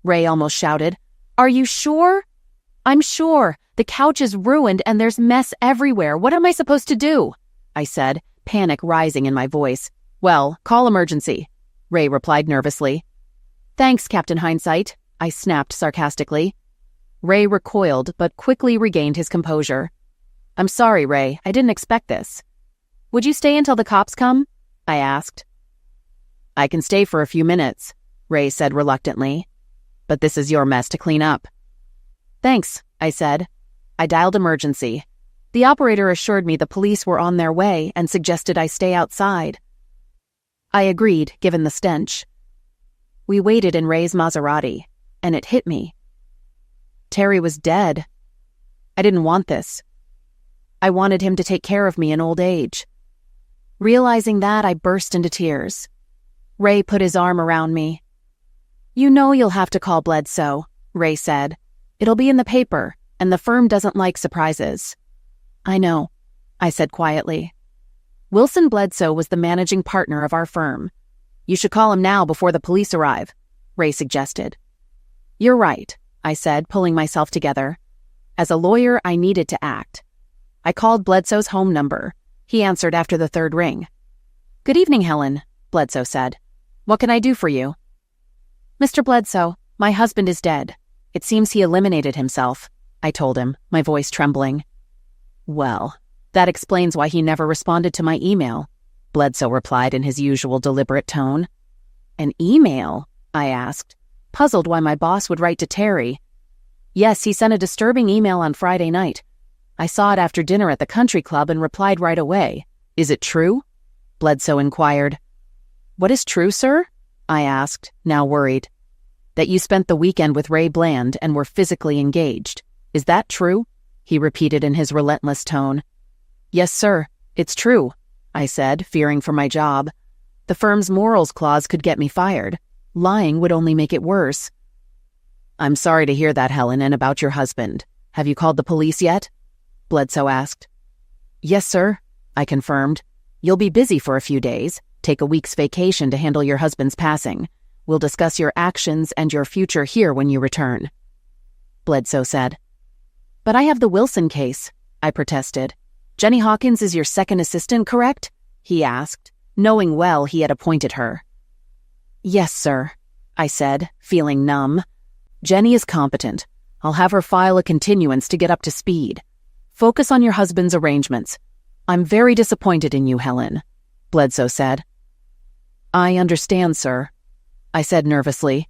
Ray almost shouted. "Are you sure?" "I'm sure. The couch is ruined and there's mess everywhere. What am I supposed to do?" I said, panic rising in my voice. "Well, call emergency," Ray replied nervously. "Thanks, Captain Hindsight," I snapped sarcastically. Ray recoiled, but quickly regained his composure. "I'm sorry, Ray. I didn't expect this." "Would you stay until the cops come?" I asked. "I can stay for a few minutes," Ray said reluctantly. "But this is your mess to clean up." "Thanks," I said. I dialed emergency. The operator assured me the police were on their way and suggested I stay outside. I agreed, given the stench. We waited in Ray's Maserati, and it hit me. Terry was dead. I didn't want this. I wanted him to take care of me in old age. Realizing that, I burst into tears. Ray put his arm around me. "You know you'll have to call Bledsoe," Ray said. "It'll be in the paper, and the firm doesn't like surprises." "I know," I said quietly. Wilson Bledsoe was the managing partner of our firm. "You should call him now before the police arrive," Ray suggested. "You're right," I said, pulling myself together. As a lawyer, I needed to act. I called Bledsoe's home number. He answered after the third ring. "Good evening, Helen," Bledsoe said. "What can I do for you?" "Mr. Bledsoe, my husband is dead. It seems he eliminated himself," I told him, my voice trembling. "Well, that explains why he never responded to my email," Bledsoe replied in his usual deliberate tone. "An email?" I asked, puzzled why my boss would write to Terry. "Yes, he sent a disturbing email on Friday night. I saw it after dinner at the country club and replied right away. Is it true?" Bledsoe inquired. "What is true, sir?" I asked, now worried. "That you spent the weekend with Ray Bland and were physically engaged. Is that true?" he repeated in his relentless tone. "Yes, sir, it's true," I said, fearing for my job. The firm's morals clause could get me fired. Lying would only make it worse. "I'm sorry to hear that, Helen, and about your husband. Have you called the police yet?" Bledsoe asked. "Yes, sir," I confirmed. "You'll be busy for a few days. Take a week's vacation to handle your husband's passing. We'll discuss your actions and your future here when you return." Bledsoe said. "But I have the Wilson case," I protested. "Jenny Hawkins is your second assistant, correct?" he asked, knowing well he had appointed her. "Yes, sir," I said, feeling numb. "Jenny is competent. I'll have her file a continuance to get up to speed. Focus on your husband's arrangements. I'm very disappointed in you, Helen," Bledsoe said. "I understand, sir," I said nervously.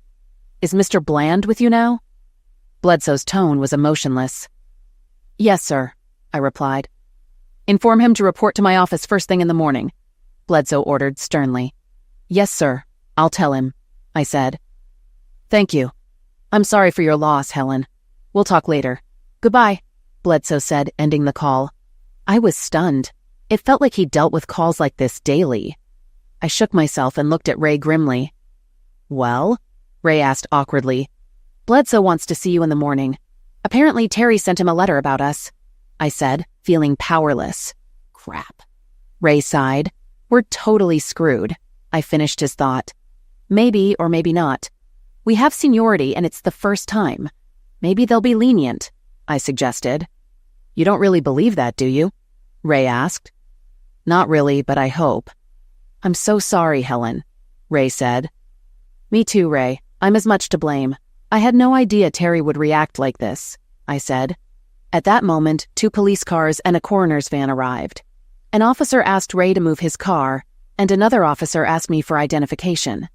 "Is Mr. Bland with you now?" Bledsoe's tone was emotionless. "Yes, sir," I replied. "Inform him to report to my office first thing in the morning," Bledsoe ordered sternly. "Yes, sir. I'll tell him," I said. "Thank you. I'm sorry for your loss, Helen. We'll talk later. Goodbye," Bledsoe said, ending the call. I was stunned. It felt like he dealt with calls like this daily. I shook myself and looked at Ray grimly. "Well?" Ray asked awkwardly. "Bledsoe wants to see you in the morning. Apparently Terry sent him a letter about us," I said, feeling powerless. Crap. Ray sighed. "We're totally screwed," I finished his thought. "Maybe or maybe not. We have seniority and it's the first time. Maybe they'll be lenient," I suggested. "You don't really believe that, do you?" Ray asked. "Not really, but I hope." "I'm so sorry, Helen," Ray said. "Me too, Ray. I'm as much to blame. I had no idea Terry would react like this," I said. At that moment, 2 police cars and a coroner's van arrived. An officer asked Ray to move his car, and another officer asked me for identification.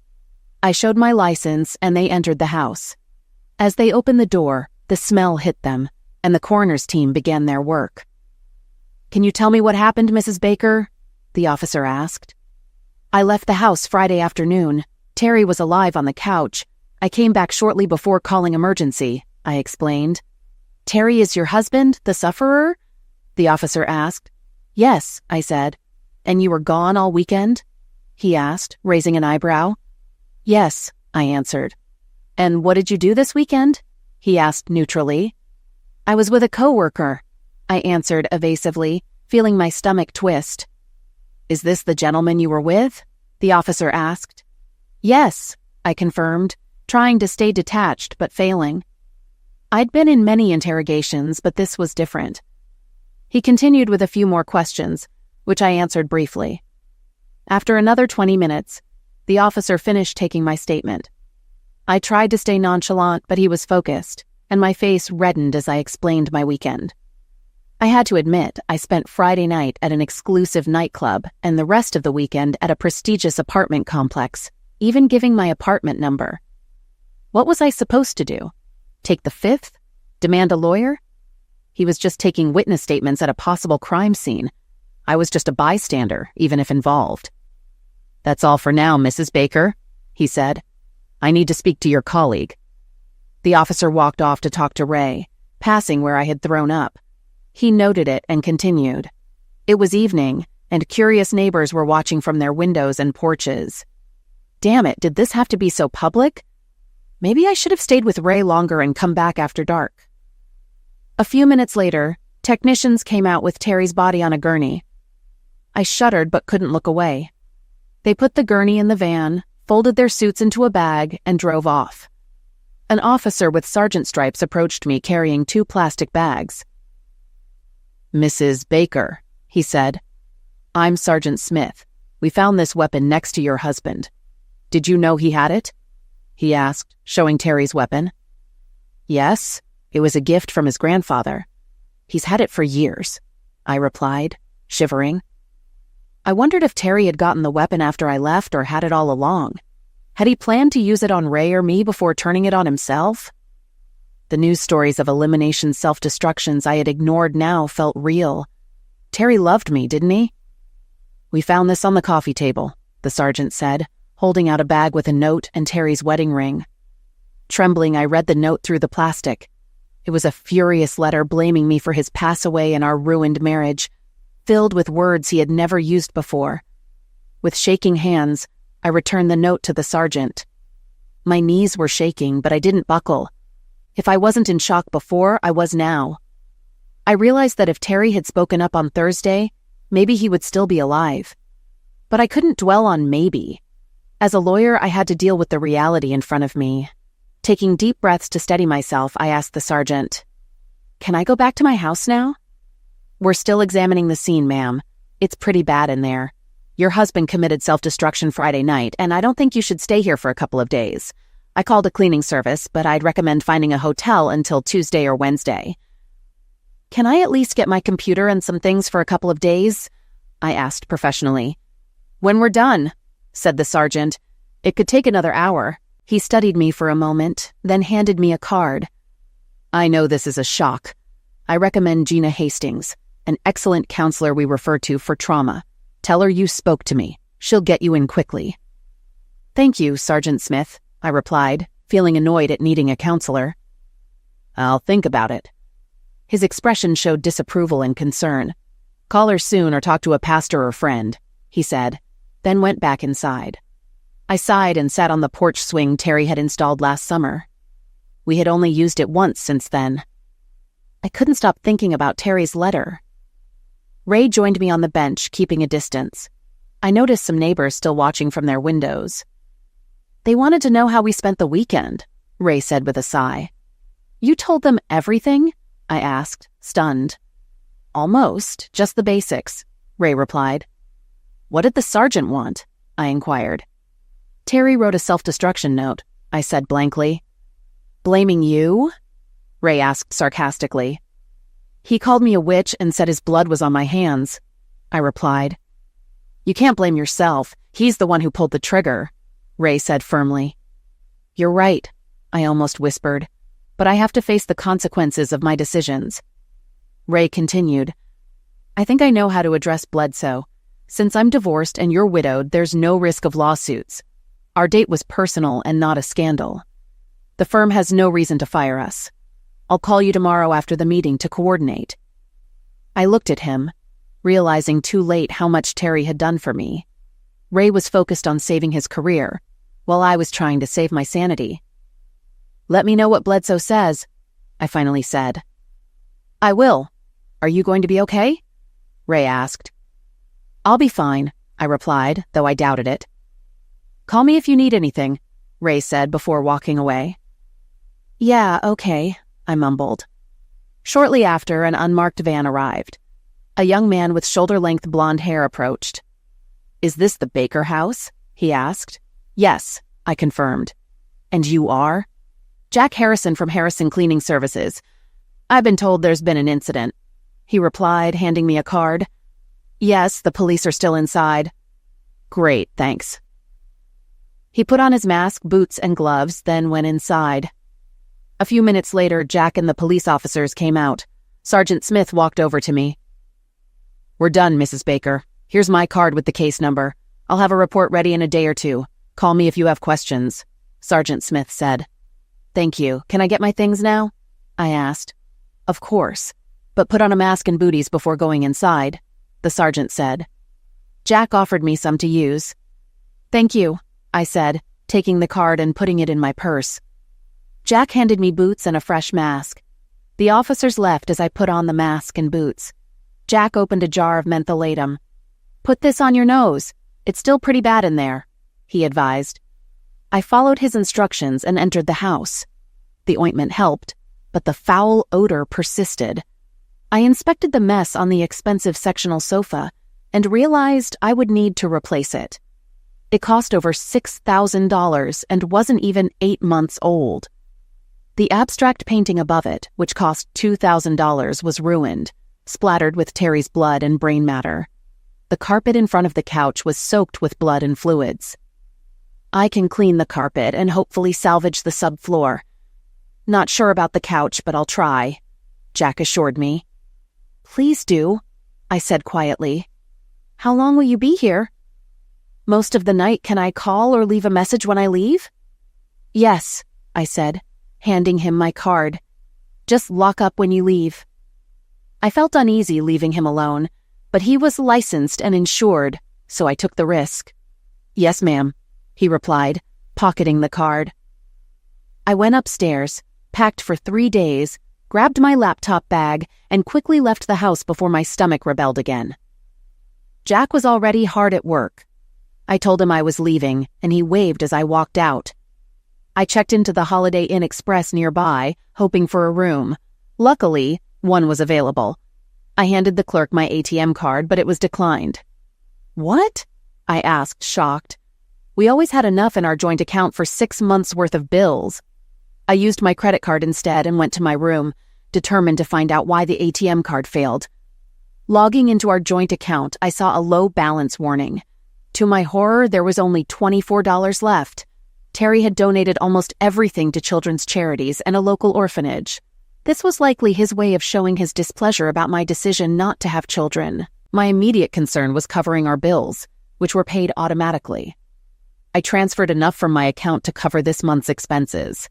I showed my license, and they entered the house. As they opened the door, the smell hit them, and the coroner's team began their work. "Can you tell me what happened, Mrs. Baker?" the officer asked. "I left the house Friday afternoon. Terry was alive on the couch. I came back shortly before calling emergency," I explained. "Terry is your husband, the sufferer?" the officer asked. "Yes," I said. "And you were gone all weekend?" he asked, raising an eyebrow. "Yes," I answered. "And what did you do this weekend?" he asked neutrally. "I was with a coworker," I answered evasively, feeling my stomach twist. "Is this the gentleman you were with?" the officer asked. "Yes," I confirmed. trying to stay detached but failing. I'd been in many interrogations, but this was different. He continued with a few more questions, which I answered briefly. After another 20 minutes, the officer finished taking my statement. I tried to stay nonchalant, but he was focused, and my face reddened as I explained my weekend. I had to admit, I spent Friday night at an exclusive nightclub and the rest of the weekend at a prestigious apartment complex, even giving my apartment number. What was I supposed to do? Take the fifth? Demand a lawyer? He was just taking witness statements at a possible crime scene. I was just a bystander, even if involved. "That's all for now, Mrs. Baker," he said. "I need to speak to your colleague." The officer walked off to talk to Ray, passing where I had thrown up. He noted it and continued. It was evening, and curious neighbors were watching from their windows and porches. Damn it, did this have to be so public? Maybe I should have stayed with Ray longer and come back after dark. A few minutes later, technicians came out with Terry's body on a gurney. I shuddered but couldn't look away. They put the gurney in the van, folded their suits into a bag, and drove off. An officer with sergeant stripes approached me carrying 2 plastic bags. "Mrs. Baker," he said. "I'm Sergeant Smith. We found this weapon next to your husband. Did you know he had it?" he asked, showing Terry's weapon. "Yes, it was a gift from his grandfather. He's had it for years," I replied, shivering. I wondered if Terry had gotten the weapon after I left or had it all along. Had he planned to use it on Ray or me before turning it on himself? The news stories of elimination self-destructions I had ignored now felt real. Terry loved me, didn't he? "We found this on the coffee table," the sergeant said, holding out a bag with a note and Terry's wedding ring. Trembling, I read the note through the plastic. It was a furious letter blaming me for his pass away and our ruined marriage, filled with words he had never used before. With shaking hands, I returned the note to the sergeant. My knees were shaking, but I didn't buckle. If I wasn't in shock before, I was now. I realized that if Terry had spoken up on Thursday, maybe he would still be alive. But I couldn't dwell on maybe. As a lawyer, I had to deal with the reality in front of me. Taking deep breaths to steady myself, I asked the sergeant, "Can I go back to my house now?" "We're still examining the scene, ma'am. It's pretty bad in there. Your husband committed self-destruction Friday night, and I don't think you should stay here for a couple of days. I called a cleaning service, but I'd recommend finding a hotel until Tuesday or Wednesday." "Can I at least get my computer and some things for a couple of days?" I asked professionally. "When we're done," said the sergeant. "It could take another hour." He studied me for a moment, then handed me a card. "I know this is a shock. I recommend Gina Hastings, an excellent counselor we refer to for trauma. Tell her you spoke to me. She'll get you in quickly." "Thank you, Sergeant Smith," I replied, feeling annoyed at needing a counselor. "I'll think about it." His expression showed disapproval and concern. "Call her soon or talk to a pastor or friend," he said, then went back inside. I sighed and sat on the porch swing Terry had installed last summer. We had only used it once since then. I couldn't stop thinking about Terry's letter. Ray joined me on the bench, keeping a distance. I noticed some neighbors still watching from their windows. "They wanted to know how we spent the weekend," Ray said with a sigh. "You told them everything?" I asked, stunned. "Almost, just the basics," Ray replied. "What did the sergeant want?" I inquired. "Terry wrote a self-destruction note," I said blankly. "Blaming you?" Ray asked sarcastically. "He called me a witch and said his blood was on my hands," I replied. "You can't blame yourself. He's the one who pulled the trigger," Ray said firmly. "You're right," I almost whispered, "but I have to face the consequences of my decisions." Ray continued, "I think I know how to address Bledsoe. Since I'm divorced and you're widowed, there's no risk of lawsuits. Our date was personal and not a scandal. The firm has no reason to fire us. I'll call you tomorrow after the meeting to coordinate." I looked at him, realizing too late how much Terry had done for me. Ray was focused on saving his career, while I was trying to save my sanity. "Let me know what Bledsoe says," I finally said. "I will. Are you going to be okay?" Ray asked. "I'll be fine," I replied, though I doubted it. "Call me if you need anything," Ray said before walking away. Yeah, okay, I mumbled. Shortly after, an unmarked van arrived. A young man with shoulder-length blonde hair approached. Is this the Baker house? He asked. Yes, I confirmed. And you are? Jack Harrison from Harrison Cleaning Services. I've been told there's been an incident. He replied, handing me a card. Yes, the police are still inside. Great, thanks. He put on his mask, boots, and gloves, then went inside. A few minutes later, Jack and the police officers came out. Sergeant Smith walked over to me. We're done, Mrs. Baker. Here's my card with the case number. I'll have a report ready in a day or two. Call me if you have questions, Sergeant Smith said. Thank you. Can I get my things now? I asked. Of course, but put on a mask and booties before going inside, the sergeant said. Jack offered me some to use. Thank you, I said, taking the card and putting it in my purse. Jack handed me boots and a fresh mask. The officers left as I put on the mask and boots. Jack opened a jar of mentholatum. Put this on your nose. It's still pretty bad in there, he advised. I followed his instructions and entered the house. The ointment helped, but the foul odor persisted. I inspected the mess on the expensive sectional sofa and realized I would need to replace it. It cost over $6,000 and wasn't even 8 months old. The abstract painting above it, which cost $2,000, was ruined, splattered with Terry's blood and brain matter. The carpet in front of the couch was soaked with blood and fluids. I can clean the carpet and hopefully salvage the subfloor. Not sure about the couch, but I'll try, Jack assured me. Please do, I said quietly. How long will you be here? Most of the night. Can I call or leave a message when I leave? Yes, I said, handing him my card. Just lock up when you leave. I felt uneasy leaving him alone, but he was licensed and insured, so I took the risk. Yes, ma'am, he replied, pocketing the card. I went upstairs, packed for 3 days, grabbed my laptop bag, and quickly left the house before my stomach rebelled again. Jack was already hard at work. I told him I was leaving, and he waved as I walked out. I checked into the Holiday Inn Express nearby, hoping for a room. Luckily, one was available. I handed the clerk my ATM card, but it was declined. What? I asked, shocked. We always had enough in our joint account for 6 months' worth of bills. I used my credit card instead and went to my room, determined to find out why the ATM card failed. Logging into our joint account, I saw a low balance warning. To my horror, there was only $24 left. Terry had donated almost everything to children's charities and a local orphanage. This was likely his way of showing his displeasure about my decision not to have children. My immediate concern was covering our bills, which were paid automatically. I transferred enough from my account to cover this month's expenses.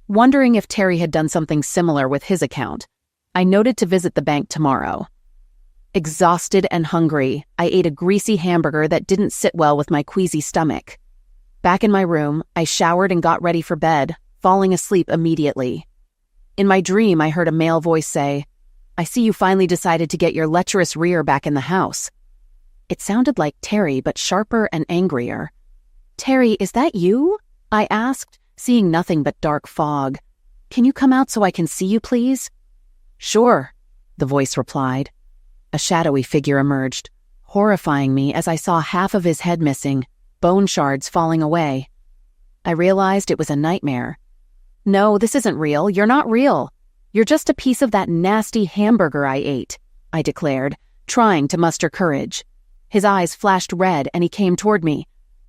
Wondering if Terry had done something similar with his account, I noted to visit the bank tomorrow. Exhausted and hungry, I ate a greasy hamburger that didn't sit well with my queasy stomach. Back in my room, I showered and got ready for bed, falling asleep immediately. In my dream, I heard a male voice say, "I see you finally decided to get your lecherous rear back in the house." It sounded like Terry, but sharper and angrier. "Terry, is that you?" I asked, seeing nothing but dark fog. "Can you come out so I can see you, please?" "Sure," the voice replied. A shadowy figure emerged, horrifying me as I saw half of his head missing, bone shards falling away. I realized it was a nightmare. "No, this isn't real. You're not real. You're just a piece of that nasty hamburger I ate," I declared, trying to muster courage. His eyes flashed red and he came toward me.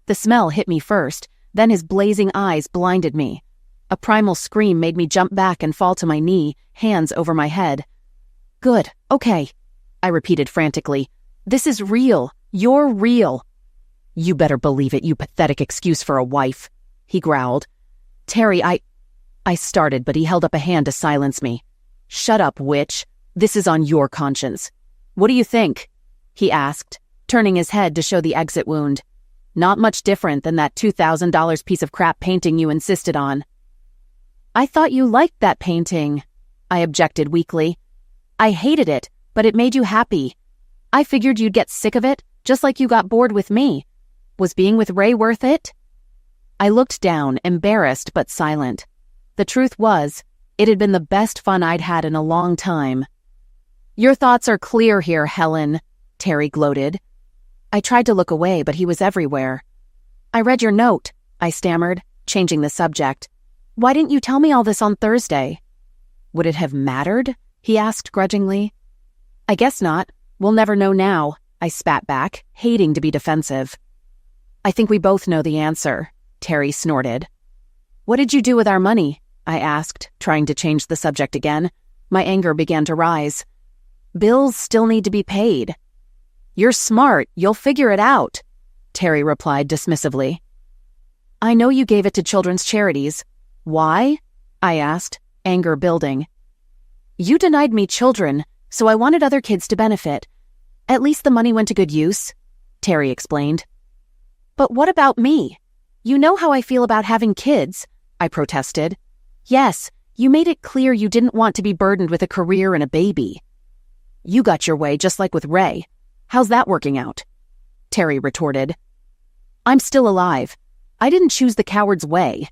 The smell hit me first, then his blazing eyes blinded me. A primal scream made me jump back and fall to my knee, hands over my head. "Good, okay," I repeated frantically. "This is real. You're real." "You better believe it, you pathetic excuse for a wife," he growled. "Terry, I started, but he held up a hand to silence me. "Shut up, witch. This is on your conscience." "What do you think?" he asked, turning his head to show the exit wound. "Not much different than that $2,000 piece of crap painting you insisted on." "I thought you liked that painting," I objected weakly. "I hated it, but it made you happy. I figured you'd get sick of it, just like you got bored with me. Was being with Ray worth it?" I looked down, embarrassed but silent. The truth was, it had been the best fun I'd had in a long time. "Your thoughts are clear here, Helen," Terry gloated. I tried to look away, but he was everywhere. "I read your note," I stammered, changing the subject. "Why didn't you tell me all this on Thursday?" "Would it have mattered?" he asked grudgingly. "I guess not. We'll never know now," I spat back, hating to be defensive. "I think we both know the answer," Terry snorted. "What did you do with our money?" I asked, trying to change the subject again. My anger began to rise. "Bills still need to be paid." "You're smart. You'll figure it out," Terry replied dismissively. "I know you gave it to children's charities. Why?" I asked, anger building. "You denied me children, so I wanted other kids to benefit. At least the money went to good use," Terry explained. "But what about me? You know how I feel about having kids," I protested. "Yes, you made it clear you didn't want to be burdened with a career and a baby." "You got your way just like with Ray. How's that working out?" Terry retorted. "I'm still alive. I didn't choose the coward's way,"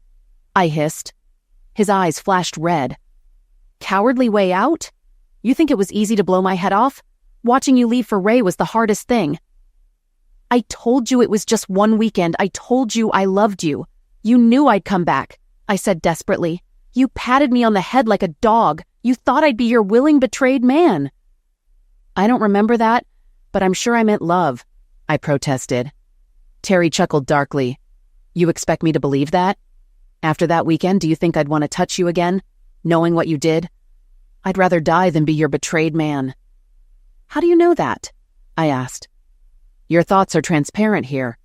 I hissed. His eyes flashed red. "Cowardly way out? You think it was easy to blow my head off? Watching you leave for Ray was the hardest thing." "I told you it was just one weekend. I told you I loved you. You knew I'd come back," I said desperately. "You patted me on the head like a dog. You thought I'd be your willing, betrayed man." "I don't remember that, but I'm sure I meant love," I protested. Terry chuckled darkly. "You expect me to believe that? After that weekend, do you think I'd want to touch you again, knowing what you did? I'd rather die than be your betrayed man." "How do you know that?" I asked. "Your thoughts are transparent here.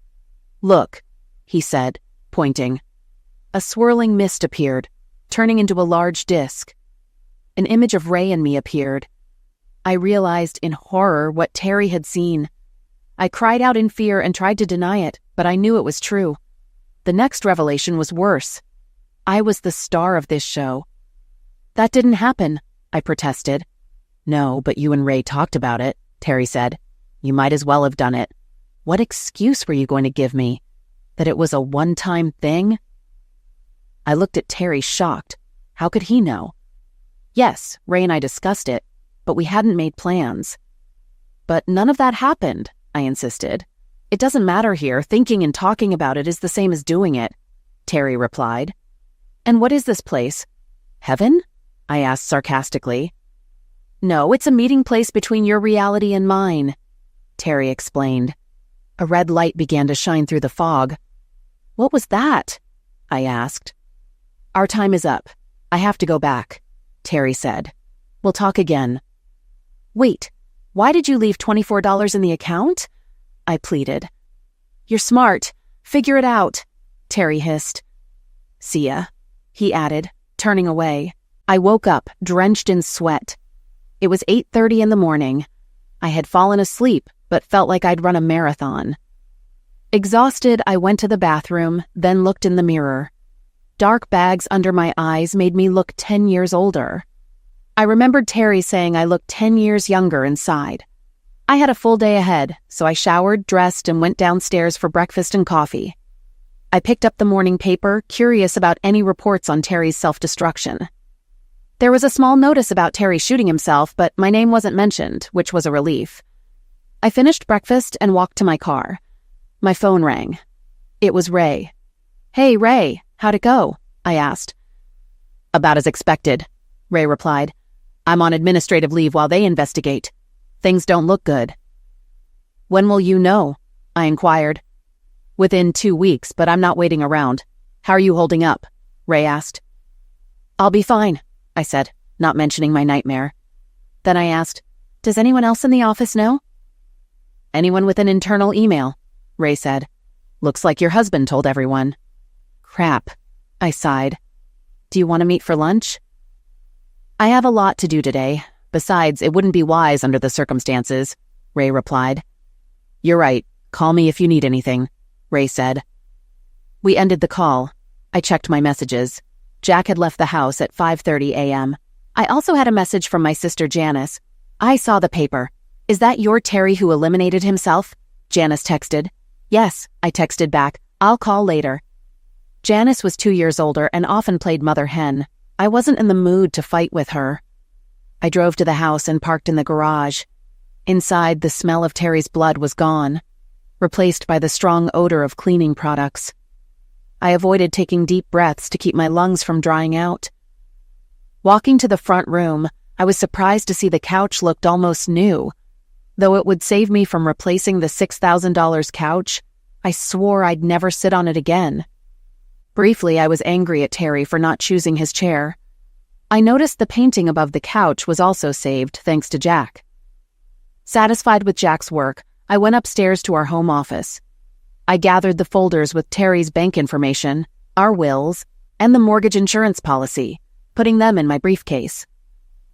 Look," he said, pointing. A swirling mist appeared, turning into a large disk. An image of Ray and me appeared. I realized in horror what Terry had seen. I cried out in fear and tried to deny it, but I knew it was true. The next revelation was worse. I was the star of this show. "That didn't happen," I protested. "No, but you and Ray talked about it," Terry said. "You might as well have done it. What excuse were you going to give me? That it was a one-time thing?" I looked at Terry shocked. How could he know? "Yes, Ray and I discussed it, but we hadn't made plans." "But none of that happened," I insisted. "It doesn't matter here. Thinking and talking about it is the same as doing it," Terry replied. "And what is this place? Heaven?" I asked sarcastically. "No, it's a meeting place between your reality and mine," Terry explained. A red light began to shine through the fog. "What was that?" I asked. "Our time is up. I have to go back," Terry said. "We'll talk again." "Wait, why did you leave $24 in the account?" I pleaded. "You're smart. Figure it out," Terry hissed. "See ya," he added, turning away. I woke up, drenched in sweat. It was 8:30 in the morning. I had fallen asleep, but felt like I'd run a marathon. Exhausted, I went to the bathroom, then looked in the mirror. Dark bags under my eyes made me look 10 years older. I remembered Terry saying I looked 10 years younger inside. I had a full day ahead, so I showered, dressed, and went downstairs for breakfast and coffee. I picked up the morning paper, curious about any reports on Terry's self-destruction. There was a small notice about Terry shooting himself, but my name wasn't mentioned, which was a relief. I finished breakfast and walked to my car. My phone rang. It was Ray. "Hey, Ray, how'd it go?" I asked. "About as expected," Ray replied. "I'm on administrative leave while they investigate. Things don't look good." "When will you know?" I inquired. "Within 2 weeks, but I'm not waiting around. How are you holding up?" Ray asked. "I'll be fine," I said, not mentioning my nightmare. Then I asked, "Does anyone else in the office know?" "Anyone with an internal email," Ray said. "Looks like your husband told everyone." "Crap," I sighed. "Do you want to meet for lunch?" "I have a lot to do today. Besides, it wouldn't be wise under the circumstances," Ray replied. "You're right. Call me if you need anything," Ray said. We ended the call. I checked my messages. Jack had left the house at 5:30 a.m. I also had a message from my sister Janice. "I saw the paper. Is that your Terry who eliminated himself?" Janice texted. "Yes," I texted back. "I'll call later." Janice was 2 years older and often played mother hen. I wasn't in the mood to fight with her. I drove to the house and parked in the garage. Inside, the smell of Terry's blood was gone, replaced by the strong odor of cleaning products. I avoided taking deep breaths to keep my lungs from drying out. Walking to the front room, I was surprised to see the couch looked almost new. Though it would save me from replacing the $6,000 couch, I swore I'd never sit on it again. Briefly, I was angry at Terry for not choosing his chair. I noticed the painting above the couch was also saved thanks to Jack. Satisfied with Jack's work, I went upstairs to our home office. I gathered the folders with Terry's bank information, our wills, and the mortgage insurance policy, putting them in my briefcase.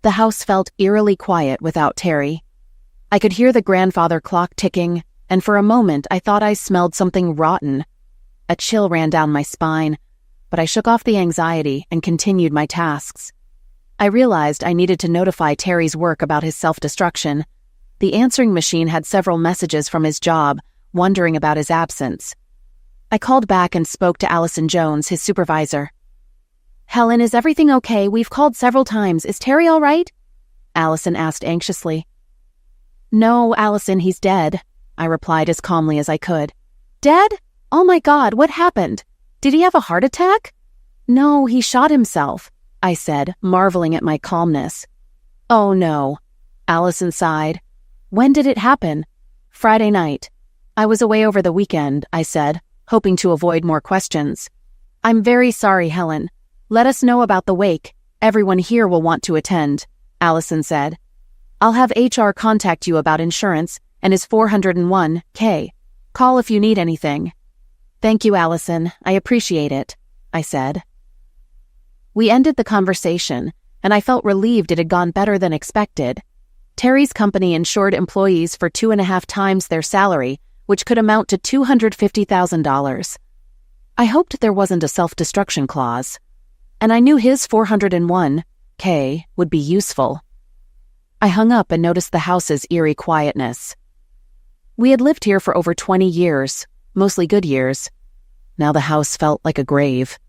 The house felt eerily quiet without Terry. I could hear the grandfather clock ticking, and for a moment I thought I smelled something rotten. A chill ran down my spine, but I shook off the anxiety and continued my tasks. I realized I needed to notify Terry's work about his self-destruction. The answering machine had several messages from his job, wondering about his absence. I called back and spoke to Allison Jones, his supervisor. "Helen, is everything okay? We've called several times. Is Terry all right?" Allison asked anxiously. "No, Allison, he's dead," I replied as calmly as I could. "Dead? Oh my God, what happened? Did he have a heart attack?" "No, he shot himself," I said, marveling at my calmness. "Oh no," Allison sighed. "When did it happen?" "Friday night. I was away over the weekend," I said, hoping to avoid more questions. "I'm very sorry, Helen. Let us know about the wake. Everyone here will want to attend," Allison said. "I'll have HR contact you about insurance and his $401K. Call if you need anything." "Thank you, Allison. I appreciate it," I said. We ended the conversation, and I felt relieved it had gone better than expected. Terry's company insured employees for 2.5 times their salary, which could amount to $250,000. I hoped there wasn't a self-destruction clause, and I knew his $401K would be useful. I hung up and noticed the house's eerie quietness. We had lived here for over 20 years, mostly good years. Now the house felt like a grave.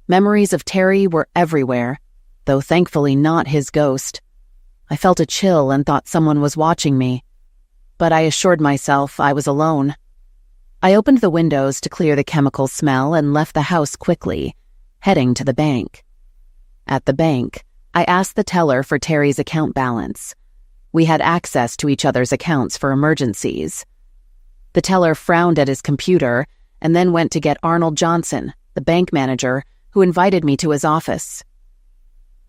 Memories of Terry were everywhere, though thankfully not his ghost. I felt a chill and thought someone was watching me, but I assured myself I was alone. I opened the windows to clear the chemical smell and left the house quickly, heading to the bank. At the bank, I asked the teller for Terry's account balance. We had access to each other's accounts for emergencies. The teller frowned at his computer and then went to get Arnold Johnson, the bank manager, who invited me to his office.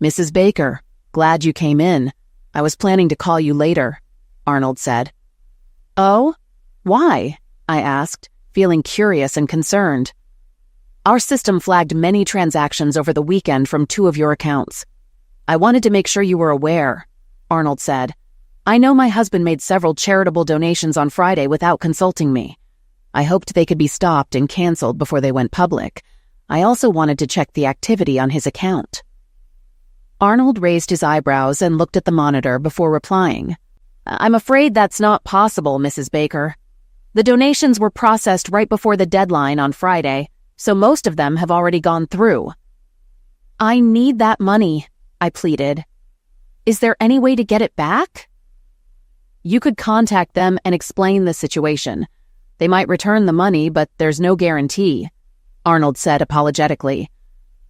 "Mrs. Baker, glad you came in. I was planning to call you later," Arnold said. "Oh? Why?" I asked, feeling curious and concerned. "Our system flagged many transactions over the weekend from 2 of your accounts. I wanted to make sure you were aware," Arnold said. "I know my husband made several charitable donations on Friday without consulting me. I hoped they could be stopped and canceled before they went public. I also wanted to check the activity on his account." Arnold raised his eyebrows and looked at the monitor before replying. "I'm afraid that's not possible, Mrs. Baker. The donations were processed right before the deadline on Friday, so most of them have already gone through." "I need that money," I pleaded. "Is there any way to get it back?" "You could contact them and explain the situation. They might return the money, but there's no guarantee," Arnold said apologetically.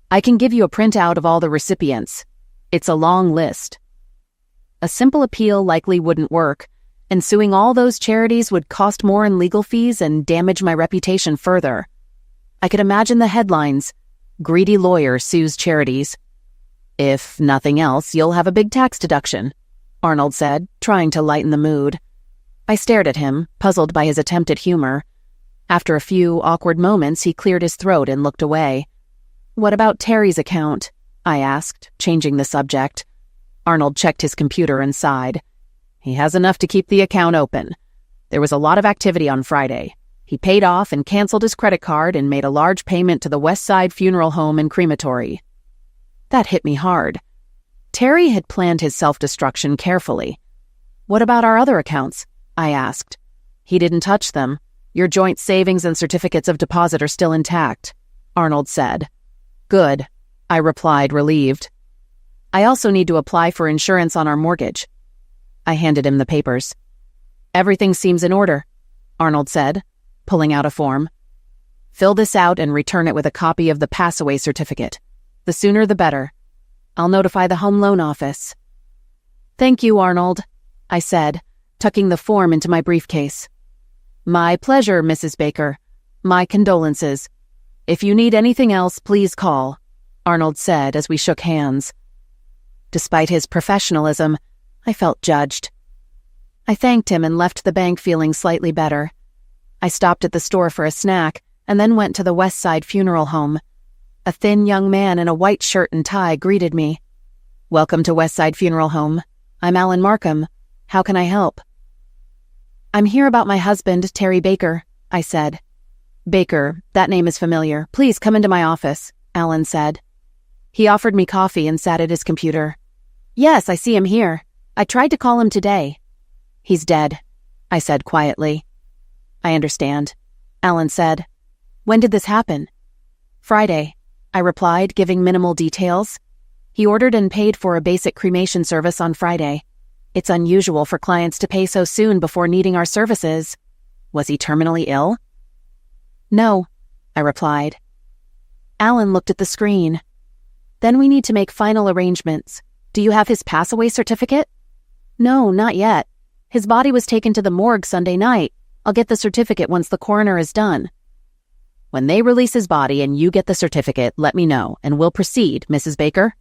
"I can give you a printout of all the recipients. It's a long list." A simple appeal likely wouldn't work, and suing all those charities would cost more in legal fees and damage my reputation further. I could imagine the headlines: "Greedy lawyer sues charities." "If nothing else, you'll have a big tax deduction," Arnold said, trying to lighten the mood. I stared at him, puzzled by his attempt at humor. After a few awkward moments, he cleared his throat and looked away. "What about Terry's account?" I asked, changing the subject. Arnold checked his computer and sighed. "He has enough to keep the account open. There was a lot of activity on Friday. He paid off and canceled his credit card and made a large payment to the West Side Funeral Home and Crematory." That hit me hard. Terry had planned his self-destruction carefully. "What about our other accounts?" I asked. "He didn't touch them. Your joint savings and certificates of deposit are still intact," Arnold said. Good, I replied, relieved. I also need to apply for insurance on our mortgage. I handed him the papers. Everything seems in order, Arnold said, pulling out a form. Fill this out and return it with a copy of the pass-away certificate. The sooner the better. I'll notify the home loan office. Thank you, Arnold, I said, tucking the form into my briefcase. My pleasure, Mrs. Baker. My condolences. If you need anything else, please call, Arnold said as we shook hands. Despite his professionalism, I felt judged. I thanked him and left the bank feeling slightly better. I stopped at the store for a snack and then went to the West Side Funeral Home. A thin young man in a white shirt and tie greeted me. Welcome to West Side Funeral Home. I'm Alan Markham. How can I help? I'm here about my husband, Terry Baker, I said. Baker, that name is familiar. Please come into my office, Alan said. He offered me coffee and sat at his computer. Yes, I see him here. I tried to call him today. He's dead, I said quietly. I understand, Alan said. When did this happen? Friday, I replied, giving minimal details. He ordered and paid for a basic cremation service on Friday. It's unusual for clients to pay so soon before needing our services. Was he terminally ill? No, I replied. Alan looked at the screen. Then we need to make final arrangements. Do you have his pass-away certificate? No, not yet. His body was taken to the morgue Sunday night. I'll get the certificate once the coroner is done. When they release his body and you get the certificate, let me know, and we'll proceed, Mrs. Baker,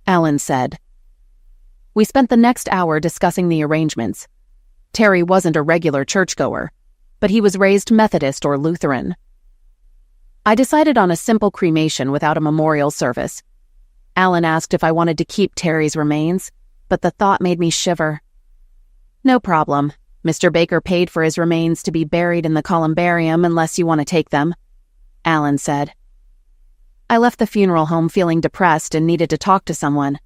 Alan said. We spent the next hour discussing the arrangements. Terry wasn't a regular churchgoer, but he was raised Methodist or Lutheran. I decided on a simple cremation without a memorial service. Alan asked if I wanted to keep Terry's remains, but the thought made me shiver. No problem. Mr. Baker paid for his remains to be buried in the columbarium unless you want to take them, Alan said. I left the funeral home feeling depressed and needed to talk to someone.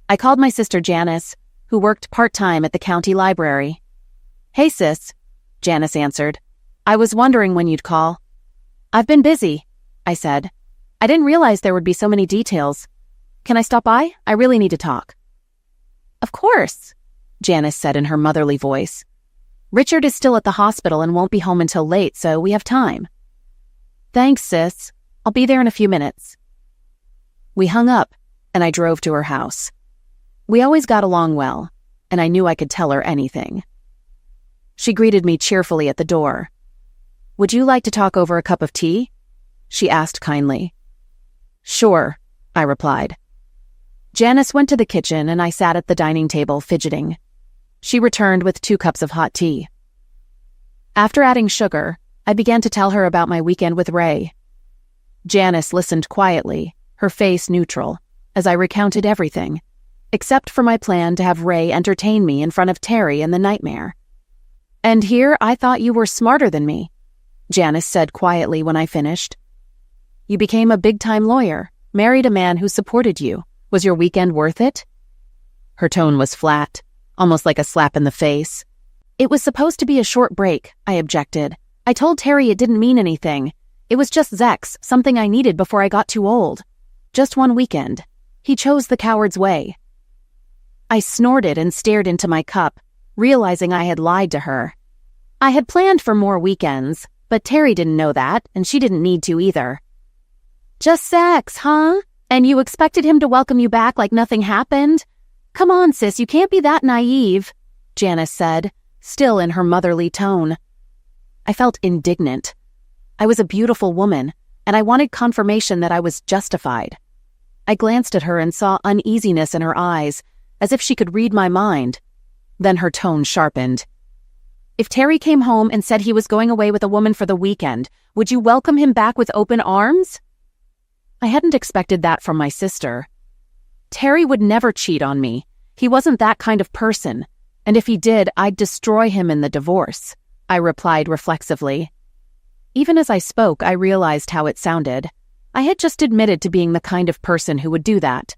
I called my sister Janice, who worked part-time at the county library. Hey, sis, Janice answered. I was wondering when you'd call. I've been busy, I said. I didn't realize there would be so many details. Can I stop by? I really need to talk. Of course, Janice said in her motherly voice. Richard is still at the hospital and won't be home until late, so we have time. Thanks, sis. I'll be there in a few minutes. We hung up, and I drove to her house. We always got along well, and I knew I could tell her anything. She greeted me cheerfully at the door. Would you like to talk over a cup of tea? She asked kindly. Sure, I replied. Janice went to the kitchen, and I sat at the dining table fidgeting. She returned with 2 cups of hot tea. After adding sugar, I began to tell her about my weekend with Ray. Janice listened quietly, her face neutral, as I recounted everything, except for my plan to have Ray entertain me in front of Terry and the nightmare. And here I thought you were smarter than me, Janice said quietly when I finished. You became a big-time lawyer, married a man who supported you. Was your weekend worth it? Her tone was flat, almost like a slap in the face. It was supposed to be a short break, I objected. I told Terry it didn't mean anything. It was just Zex, something I needed before I got too old. Just one weekend. He chose the coward's way. I snorted and stared into my cup, realizing I had lied to her. I had planned for more weekends, but Terry didn't know that, and she didn't need to either. Just sex, huh? And you expected him to welcome you back like nothing happened? Come on, sis, you can't be that naive, Janice said, still in her motherly tone. I felt indignant. I was a beautiful woman, and I wanted confirmation that I was justified. I glanced at her and saw uneasiness in her eyes, as if she could read my mind. Then her tone sharpened. If Terry came home and said he was going away with a woman for the weekend, would you welcome him back with open arms? I hadn't expected that from my sister. Terry would never cheat on me. He wasn't that kind of person, and if he did, I'd destroy him in the divorce, I replied reflexively. Even as I spoke, I realized how it sounded. I had just admitted to being the kind of person who would do that.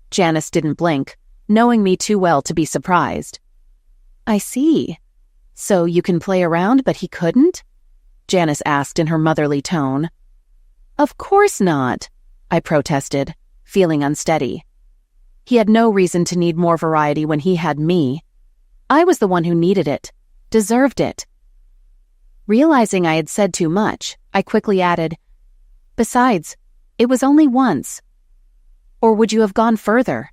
Janice didn't blink, knowing me too well to be surprised. I see. So you can play around, but he couldn't? Janice asked in her motherly tone. Of course not, I protested, feeling unsteady. He had no reason to need more variety when he had me. I was the one who needed it, deserved it. Realizing I had said too much, I quickly added, "Besides, it was only once. Or would you have gone further?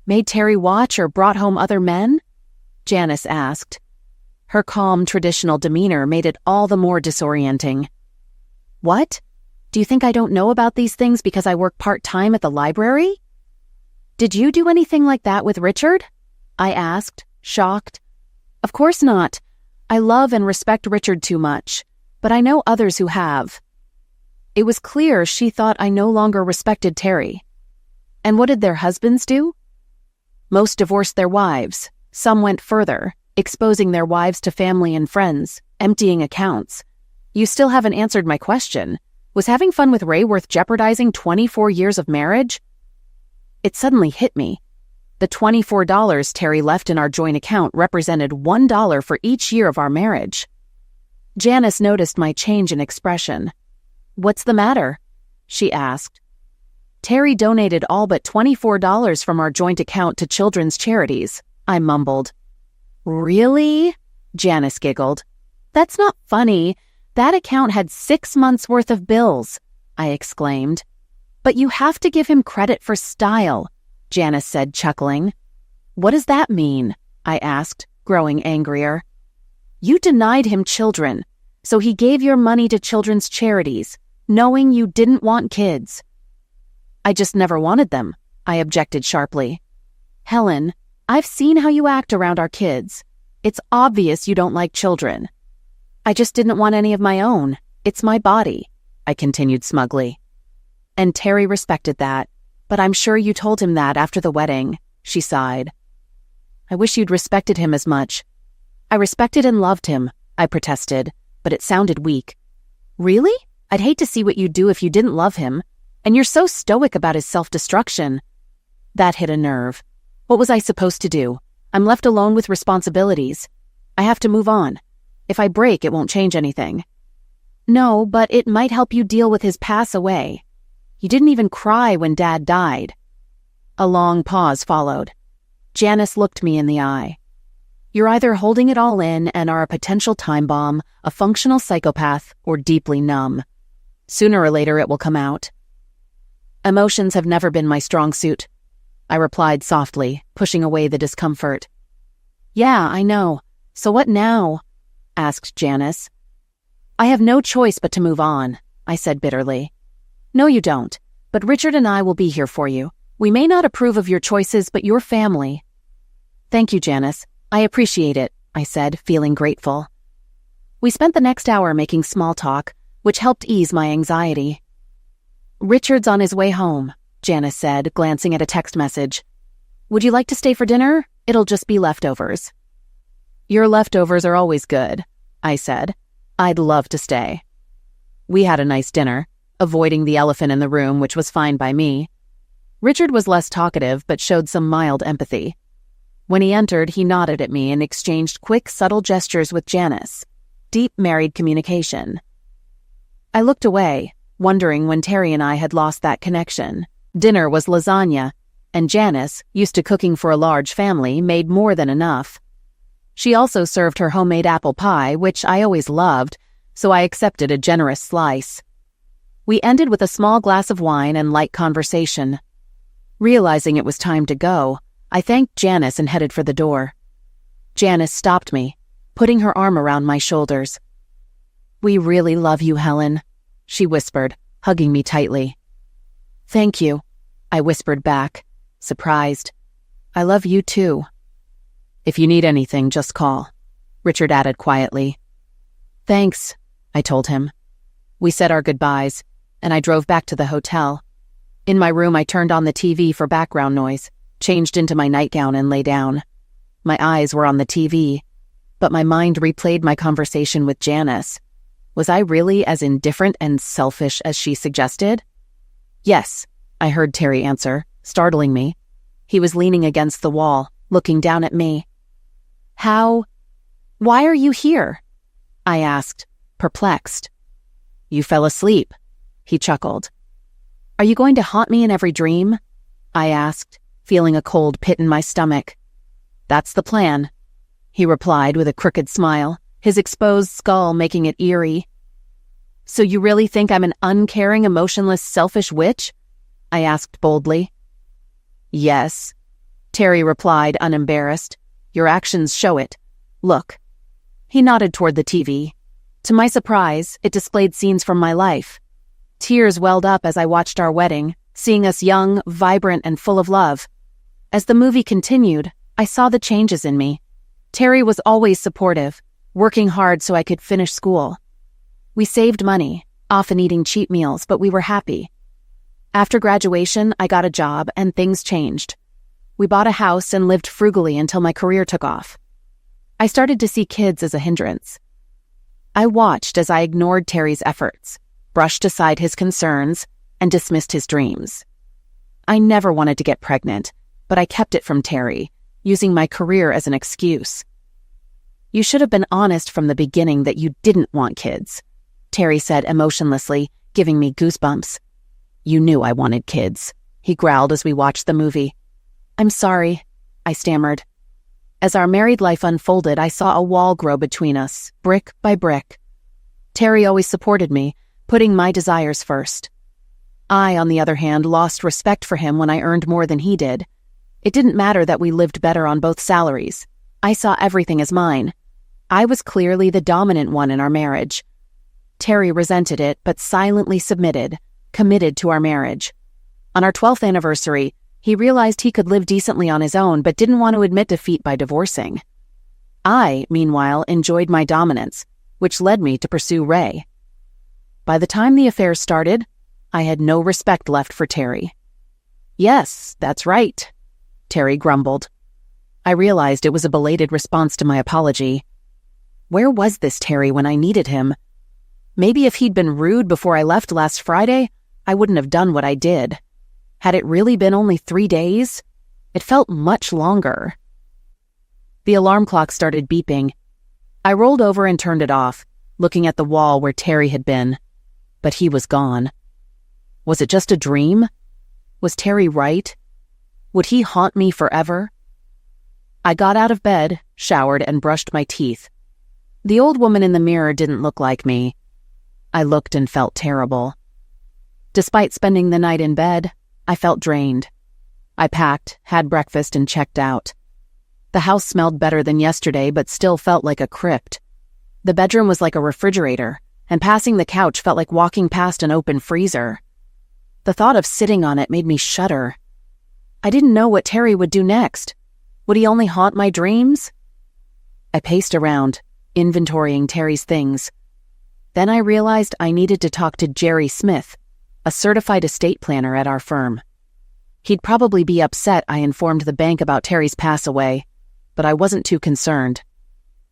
Made Terry watch or brought home other men?" Janice asked. Her calm, traditional demeanor made it all the more disorienting. What? Do you think I don't know about these things because I work part-time at the library? Did you do anything like that with Richard? I asked, shocked. Of course not. I love and respect Richard too much, but I know others who have. It was clear she thought I no longer respected Terry. And what did their husbands do? Most divorced their wives. Some went further, exposing their wives to family and friends, emptying accounts. You still haven't answered my question. Was having fun with Ray worth jeopardizing 24 years of marriage? It suddenly hit me. The $24 Terry left in our joint account represented $1 for each year of our marriage. Janice noticed my change in expression. "What's the matter?" she asked. "Terry donated all but $24 from our joint account to children's charities," I mumbled. "Really?" Janice giggled. "That's not funny. That account had 6 months' worth of bills," I exclaimed. "But you have to give him credit for style," Janice said, chuckling. "What does that mean?" I asked, growing angrier. "You denied him children, so he gave your money to children's charities, knowing you didn't want kids." "I just never wanted them," I objected sharply. "Helen, I've seen how you act around our kids. It's obvious you don't like children." "I just didn't want any of my own. It's my body," I continued smugly. "And Terry respected that, but I'm sure you told him that after the wedding," she sighed. "I wish you'd respected him as much." "I respected and loved him," I protested, but it sounded weak. "Really? I'd hate to see what you'd do if you didn't love him. And you're so stoic about his self-destruction." That hit a nerve. What was I supposed to do? I'm left alone with responsibilities. I have to move on. If I break, it won't change anything. "No, but it might help you deal with his pass away. You didn't even cry when Dad died." A long pause followed. Janice looked me in the eye. "You're either holding it all in and are a potential time bomb, a functional psychopath, or deeply numb. Sooner or later it will come out." "Emotions have never been my strong suit," I replied softly, pushing away the discomfort. "Yeah, I know. So what now?" asked Janice. "I have no choice but to move on," I said bitterly. "No, you don't. But Richard and I will be here for you. We may not approve of your choices, but you're family." "Thank you, Janice. I appreciate it," I said, feeling grateful. We spent the next hour making small talk, which helped ease my anxiety. "Richard's on his way home," Janice said, glancing at a text message. "Would you like to stay for dinner? It'll just be leftovers." "Your leftovers are always good," I said. "I'd love to stay." We had a nice dinner, avoiding the elephant in the room, which was fine by me. Richard was less talkative, but showed some mild empathy. When he entered, he nodded at me and exchanged quick, subtle gestures with Janice. Deep married communication. I looked away, wondering when Terry and I had lost that connection. Dinner was lasagna, and Janice, used to cooking for a large family, made more than enough. She also served her homemade apple pie, which I always loved, so I accepted a generous slice. We ended with a small glass of wine and light conversation. Realizing it was time to go, I thanked Janice and headed for the door. Janice stopped me, putting her arm around my shoulders. "We really love you, Helen," she whispered, hugging me tightly. "Thank you," I whispered back, surprised. "I love you too." "If you need anything, just call," Richard added quietly. "Thanks," I told him. We said our goodbyes, and I drove back to the hotel. In my room, I turned on the TV for background noise, changed into my nightgown and lay down. My eyes were on the TV, but my mind replayed my conversation with Janice. Was I really as indifferent and selfish as she suggested? "Yes," I heard Terry answer, startling me. He was leaning against the wall, looking down at me. Why are you here?" I asked, perplexed. "You fell asleep," he chuckled. Are you going to haunt me in every dream? I asked, feeling a cold pit in my stomach. That's the plan, he replied with a crooked smile, his exposed skull making it eerie. So you really think I'm an uncaring, emotionless, selfish witch? I asked boldly. Yes, Terry replied, unembarrassed. Your actions show it. Look. He nodded toward the TV. To my surprise, it displayed scenes from my life. Tears welled up as I watched our wedding, seeing us young, vibrant, and full of love. As the movie continued, I saw the changes in me. Terry was always supportive, working hard so I could finish school. We saved money, often eating cheap meals, but we were happy. After graduation, I got a job and things changed. We bought a house and lived frugally until my career took off. I started to see kids as a hindrance. I watched as I ignored Terry's efforts, brushed aside his concerns, and dismissed his dreams. I never wanted to get pregnant, but I kept it from Terry, using my career as an excuse. You should have been honest from the beginning that you didn't want kids, Terry said emotionlessly, giving me goosebumps. You knew I wanted kids, he growled as we watched the movie. I'm sorry, I stammered. As our married life unfolded, I saw a wall grow between us, brick by brick. Terry always supported me, putting my desires first. I, on the other hand, lost respect for him when I earned more than he did. It didn't matter that we lived better on both salaries. I saw everything as mine. I was clearly the dominant one in our marriage. Terry resented it, but silently submitted, committed to our marriage. On our 12th anniversary, he realized he could live decently on his own, but didn't want to admit defeat by divorcing. I, meanwhile, enjoyed my dominance, which led me to pursue Ray. By the time the affair started, I had no respect left for Terry. Yes, that's right, Terry grumbled. I realized it was a belated response to my apology. Where was this Terry when I needed him? Maybe if he'd been rude before I left last Friday, I wouldn't have done what I did. Had it really been only 3 days? It felt much longer. The alarm clock started beeping. I rolled over and turned it off, looking at the wall where Terry had been. But he was gone. Was it just a dream? Was Terry right? Would he haunt me forever? I got out of bed, showered, and brushed my teeth. The old woman in the mirror didn't look like me. I looked and felt terrible. Despite spending the night in bed, I felt drained. I packed, had breakfast, and checked out. The house smelled better than yesterday, but still felt like a crypt. The bedroom was like a refrigerator, and passing the couch felt like walking past an open freezer. The thought of sitting on it made me shudder. I didn't know what Terry would do next. Would he only haunt my dreams? I paced around, inventorying Terry's things. Then I realized I needed to talk to Jerry Smith, a certified estate planner at our firm. He'd probably be upset I informed the bank about Terry's pass away, but I wasn't too concerned.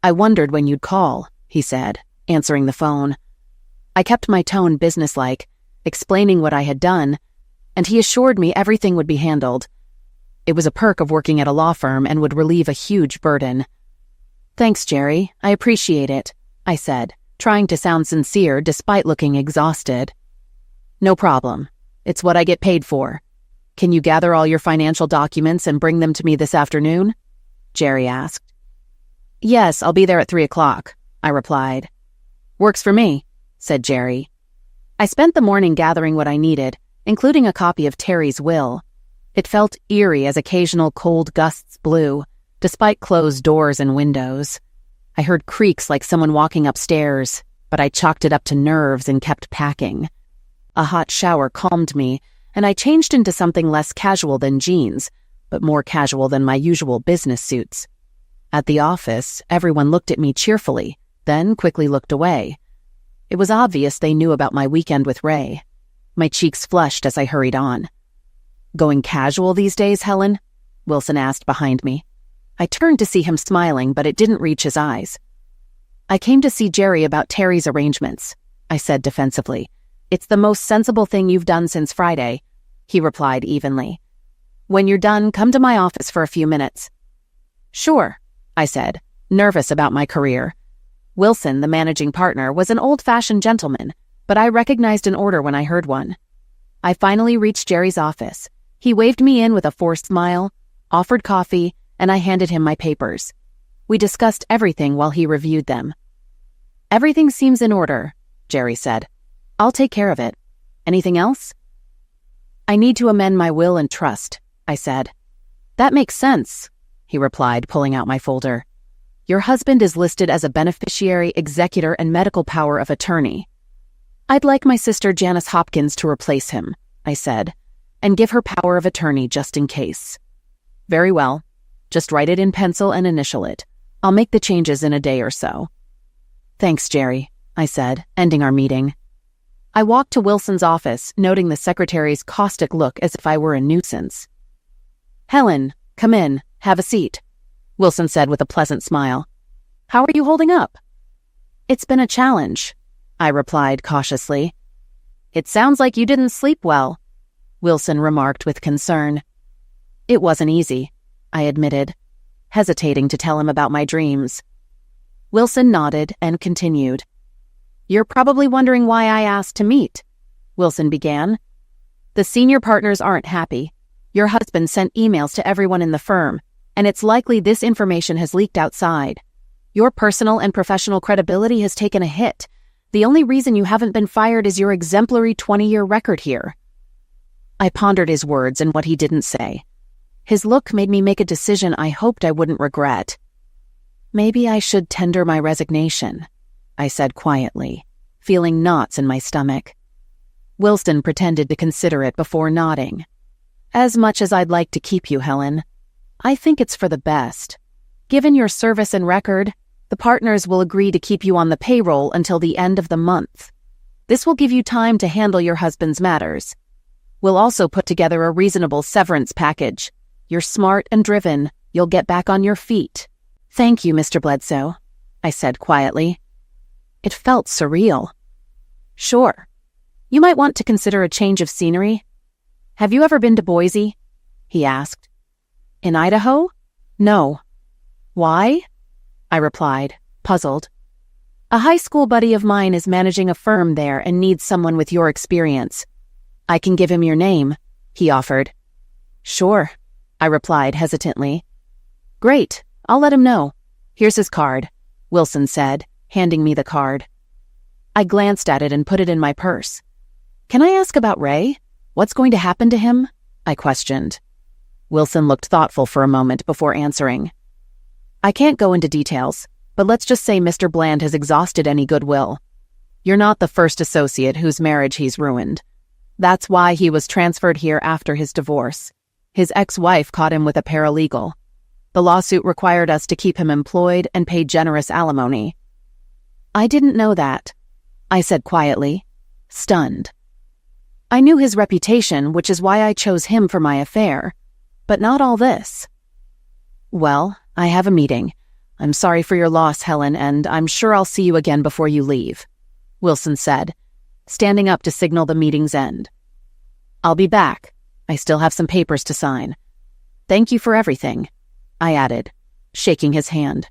I wondered when you'd call, he said, answering the phone. I kept my tone businesslike, explaining what I had done, and he assured me everything would be handled. It was a perk of working at a law firm and would relieve a huge burden. Thanks, Jerry. I appreciate it, I said, trying to sound sincere despite looking exhausted. No problem. It's what I get paid for. Can you gather all your financial documents and bring them to me this afternoon? Jerry asked. Yes, I'll be there at 3 o'clock, I replied. Works for me, said Jerry. I spent the morning gathering what I needed, including a copy of Terry's will. It felt eerie as occasional cold gusts blew, despite closed doors and windows. I heard creaks like someone walking upstairs, but I chalked it up to nerves and kept packing. A hot shower calmed me, and I changed into something less casual than jeans, but more casual than my usual business suits. At the office, everyone looked at me cheerfully, then quickly looked away. It was obvious they knew about my weekend with Ray. My cheeks flushed as I hurried on. Going casual these days, Helen? Wilson asked behind me. I turned to see him smiling, but it didn't reach his eyes. I came to see Jerry about Terry's arrangements, I said defensively. It's the most sensible thing you've done since Friday, he replied evenly. When you're done, come to my office for a few minutes. Sure, I said, nervous about my career. Wilson, the managing partner, was an old-fashioned gentleman, but I recognized an order when I heard one. I finally reached Jerry's office. He waved me in with a forced smile, offered coffee, and I handed him my papers. We discussed everything while he reviewed them. "Everything seems in order," Jerry said. "I'll take care of it. Anything else?" "I need to amend my will and trust," I said. "That makes sense," he replied, pulling out my folder. "Your husband is listed as a beneficiary, executor, and medical power of attorney. I'd like my sister Janice Hopkins to replace him," I said, "and give her power of attorney just in case." "Very well. Just write it in pencil and initial it. I'll make the changes in a day or so." "Thanks, Jerry," I said, ending our meeting. I walked to Wilson's office, noting the secretary's caustic look as if I were a nuisance. "Helen, come in. Have a seat," Wilson said with a pleasant smile. "How are you holding up?" "It's been a challenge," I replied cautiously. "It sounds like you didn't sleep well," Wilson remarked with concern. "It wasn't easy," I admitted, hesitating to tell him about my dreams. Wilson nodded and continued. "You're probably wondering why I asked to meet," Wilson began. "The senior partners aren't happy. Your husband sent emails to everyone in the firm, and it's likely this information has leaked outside. Your personal and professional credibility has taken a hit. The only reason you haven't been fired is your exemplary 20-year record here." I pondered his words and what he didn't say. His look made me make a decision I hoped I wouldn't regret. "Maybe I should tender my resignation," I said quietly, feeling knots in my stomach. Wilson pretended to consider it before nodding. "As much as I'd like to keep you, Helen, I think it's for the best. Given your service and record, the partners will agree to keep you on the payroll until the end of the month. This will give you time to handle your husband's matters. We'll also put together a reasonable severance package. You're smart and driven. You'll get back on your feet." "Thank you, Mr. Bledsoe," I said quietly. It felt surreal. "Sure. You might want to consider a change of scenery. Have you ever been to Boise?" he asked. "In Idaho? No." "Why?" I replied, puzzled. "A high school buddy of mine is managing a firm there and needs someone with your experience. I can give him your name," he offered. "Sure," I replied hesitantly. "Great, I'll let him know. Here's his card," Wilson said, handing me the card. I glanced at it and put it in my purse. "Can I ask about Ray? What's going to happen to him?" I questioned. Wilson looked thoughtful for a moment before answering. "I can't go into details, but let's just say Mr. Bland has exhausted any goodwill. You're not the first associate whose marriage he's ruined. That's why he was transferred here after his divorce. His ex-wife caught him with a paralegal. The lawsuit required us to keep him employed and pay generous alimony." "I didn't know that," I said quietly, stunned. I knew his reputation, which is why I chose him for my affair, but not all this. "Well, I have a meeting. I'm sorry for your loss, Helen, and I'm sure I'll see you again before you leave," Wilson said, standing up to signal the meeting's end. "I'll be back. I still have some papers to sign. Thank you for everything," I added, shaking his hand.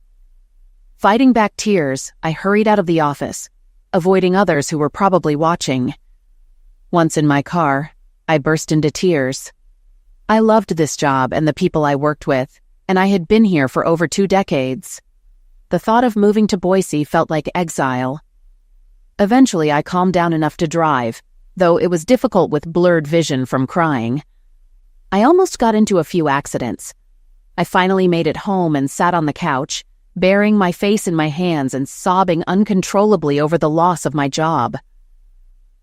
Fighting back tears, I hurried out of the office, avoiding others who were probably watching. Once in my car, I burst into tears. I loved this job and the people I worked with, and I had been here for over 2 decades. The thought of moving to Boise felt like exile. Eventually, I calmed down enough to drive, though it was difficult with blurred vision from crying. I almost got into a few accidents. I finally made it home and sat on the couch, burying my face in my hands and sobbing uncontrollably over the loss of my job.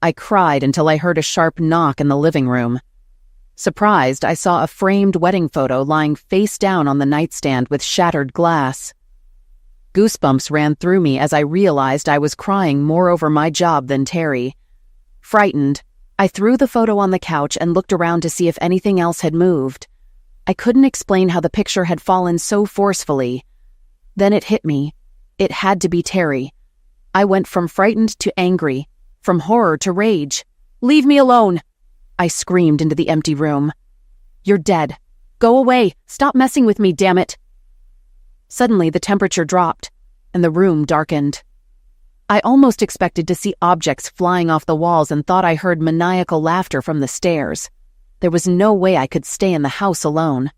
I cried until I heard a sharp knock in the living room. Surprised, I saw a framed wedding photo lying face down on the nightstand with shattered glass. Goosebumps ran through me as I realized I was crying more over my job than Terry. Frightened, I threw the photo on the couch and looked around to see if anything else had moved. I couldn't explain how the picture had fallen so forcefully. Then it hit me. It had to be Terry. I went from frightened to angry, from horror to rage. "Leave me alone!" I screamed into the empty room. "You're dead. Go away. Stop messing with me, damn it." Suddenly, the temperature dropped, and the room darkened. I almost expected to see objects flying off the walls and thought I heard maniacal laughter from the stairs. There was no way I could stay in the house alone.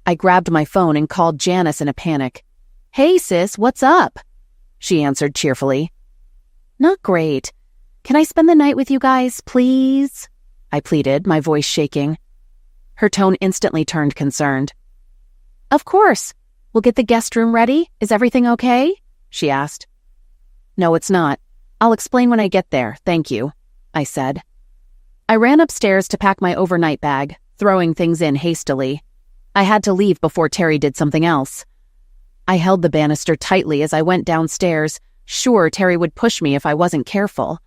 I grabbed my phone and called Janice in a panic. "Hey, sis, what's up?" She answered cheerfully. "Not great. Can I spend the night with you guys, please?" I pleaded, my voice shaking. Her tone instantly turned concerned. "Of course. We'll get the guest room ready. Is everything okay?" she asked. "No, it's not. I'll explain when I get there, thank you," I said. I ran upstairs to pack my overnight bag, throwing things in hastily. I had to leave before Terry did something else. I held the banister tightly as I went downstairs, sure Terry would push me if I wasn't careful.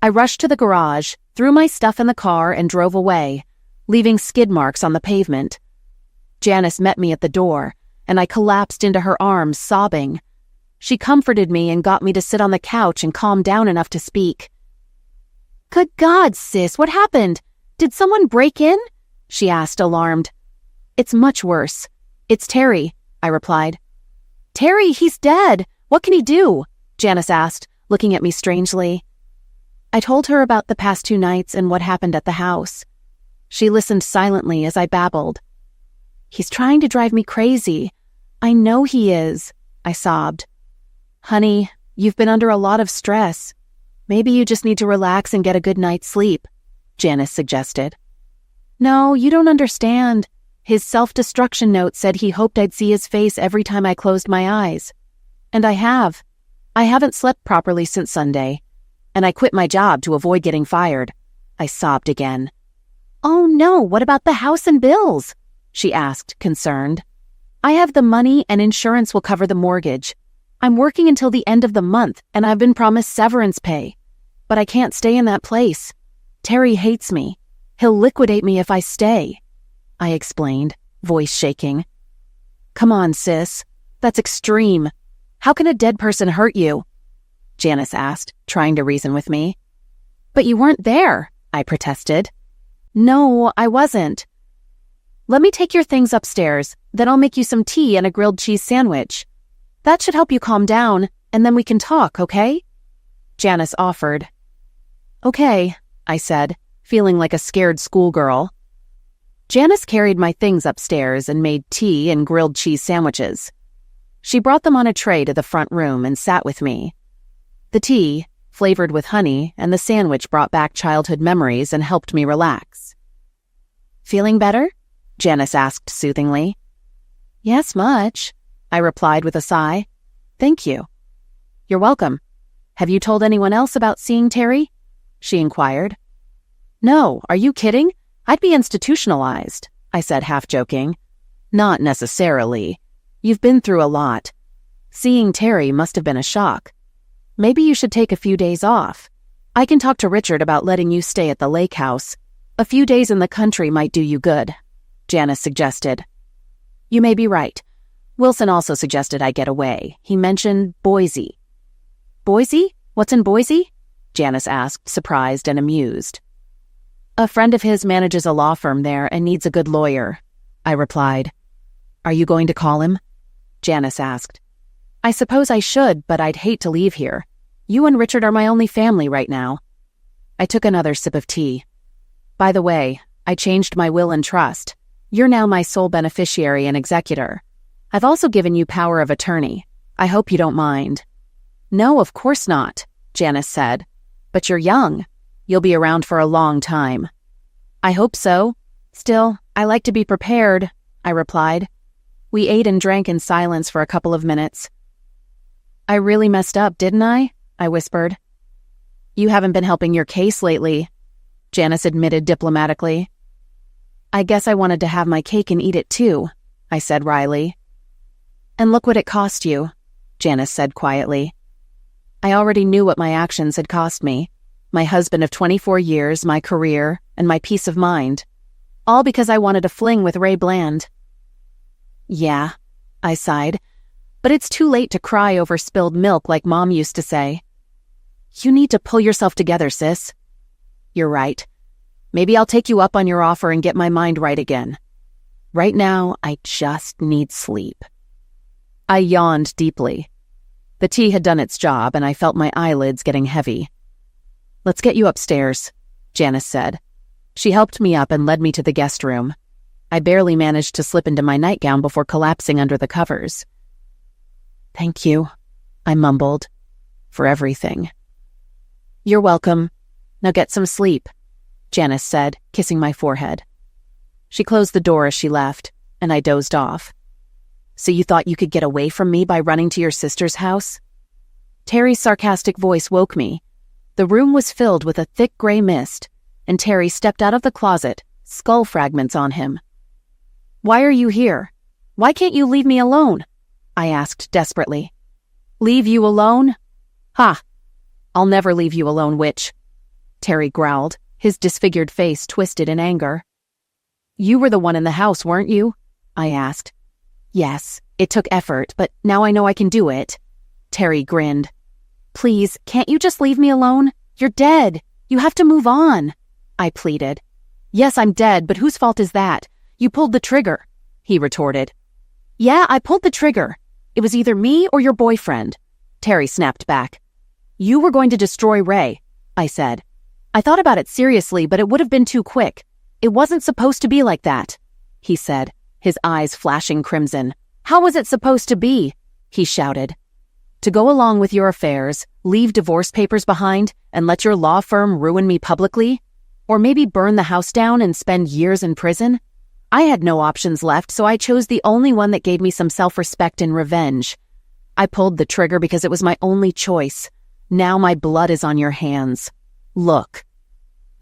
I rushed to the garage, threw my stuff in the car, and drove away, leaving skid marks on the pavement. Janice met me at the door, and I collapsed into her arms, sobbing. She comforted me and got me to sit on the couch and calm down enough to speak. "Good God, sis, what happened? Did someone break in?" she asked, alarmed. "It's much worse. It's Terry," I replied. "Terry, he's dead. What can he do?" Janice asked, looking at me strangely. I told her about the past 2 nights and what happened at the house. She listened silently as I babbled. "He's trying to drive me crazy. I know he is," I sobbed. "Honey, you've been under a lot of stress. Maybe you just need to relax and get a good night's sleep," Janice suggested. "No, you don't understand. His self-destruction note said he hoped I'd see his face every time I closed my eyes. And I have. I haven't slept properly since Sunday. And I quit my job to avoid getting fired." I sobbed again. "Oh no, what about the house and bills?" she asked, concerned. "I have the money and insurance will cover the mortgage. I'm working until the end of the month and I've been promised severance pay. But I can't stay in that place. Terry hates me. He'll liquidate me if I stay," I explained, voice shaking. "Come on, sis. That's extreme. How can a dead person hurt you?" Janice asked, trying to reason with me. "But you weren't there," I protested. "No, I wasn't." "Let me take your things upstairs, then I'll make you some tea and a grilled cheese sandwich. That should help you calm down, and then we can talk, okay?" Janice offered. "Okay," I said, feeling like a scared schoolgirl. Janice carried my things upstairs and made tea and grilled cheese sandwiches. She brought them on a tray to the front room and sat with me. The tea, flavored with honey, and the sandwich brought back childhood memories and helped me relax. "Feeling better?" Janice asked soothingly. "Yes, much," I replied with a sigh. "Thank you." "You're welcome. Have you told anyone else about seeing Terry?" she inquired. "No, are you kidding? I'd be institutionalized," I said, half joking. "Not necessarily. You've been through a lot. Seeing Terry must have been a shock. Maybe you should take a few days off. I can talk to Richard about letting you stay at the lake house. A few days in the country might do you good," Janice suggested. "You may be right. Wilson also suggested I get away. He mentioned Boise." "Boise? What's in Boise?" Janice asked, surprised and amused. "A friend of his manages a law firm there and needs a good lawyer," I replied. "Are you going to call him?" Janice asked. "I suppose I should, but I'd hate to leave here. You and Richard are my only family right now." I took another sip of tea. "By the way, I changed my will and trust. You're now my sole beneficiary and executor. I've also given you power of attorney. I hope you don't mind." "No, of course not," Janice said. "But you're young. You'll be around for a long time." "I hope so. Still, I like to be prepared," I replied. We ate and drank in silence for a couple of minutes. "I really messed up, didn't I?" I whispered. "You haven't been helping your case lately," Janice admitted diplomatically. "I guess I wanted to have my cake and eat it too," I said wryly. "And look what it cost you," Janice said quietly. I already knew what my actions had cost me. My husband of 24 years, my career, and my peace of mind. All because I wanted a fling with Ray Bland. "Yeah," I sighed. "But it's too late to cry over spilled milk like Mom used to say." "You need to pull yourself together, sis." "You're right. Maybe I'll take you up on your offer and get my mind right again. Right now, I just need sleep." I yawned deeply. The tea had done its job, and I felt my eyelids getting heavy. "Let's get you upstairs," Janice said. She helped me up and led me to the guest room. I barely managed to slip into my nightgown before collapsing under the covers. "Thank you," I mumbled, "for everything." "You're welcome. Now get some sleep," Janice said, kissing my forehead. She closed the door as she left, and I dozed off. "So you thought you could get away from me by running to your sister's house?" Terry's sarcastic voice woke me. The room was filled with a thick gray mist, and Terry stepped out of the closet, skull fragments on him. "Why are you here? Why can't you leave me alone?" I asked desperately. "Leave you alone? Ha! I'll never leave you alone, witch," Terry growled, his disfigured face twisted in anger. "You were the one in the house, weren't you?" I asked. "Yes, it took effort, but now I know I can do it." Terry grinned. "Please, can't you just leave me alone? You're dead. You have to move on," I pleaded. "Yes, I'm dead, but whose fault is that? You pulled the trigger," he retorted. "Yeah, I pulled the trigger. It was either me or your boyfriend," Terry snapped back. "You were going to destroy Ray," I said. "I thought about it seriously, but it would have been too quick. It wasn't supposed to be like that," he said, his eyes flashing crimson. "How was it supposed to be?" he shouted. "To go along with your affairs, leave divorce papers behind, and let your law firm ruin me publicly? Or maybe burn the house down and spend years in prison? I had no options left, so I chose the only one that gave me some self-respect and revenge. I pulled the trigger because it was my only choice. Now my blood is on your hands. Look."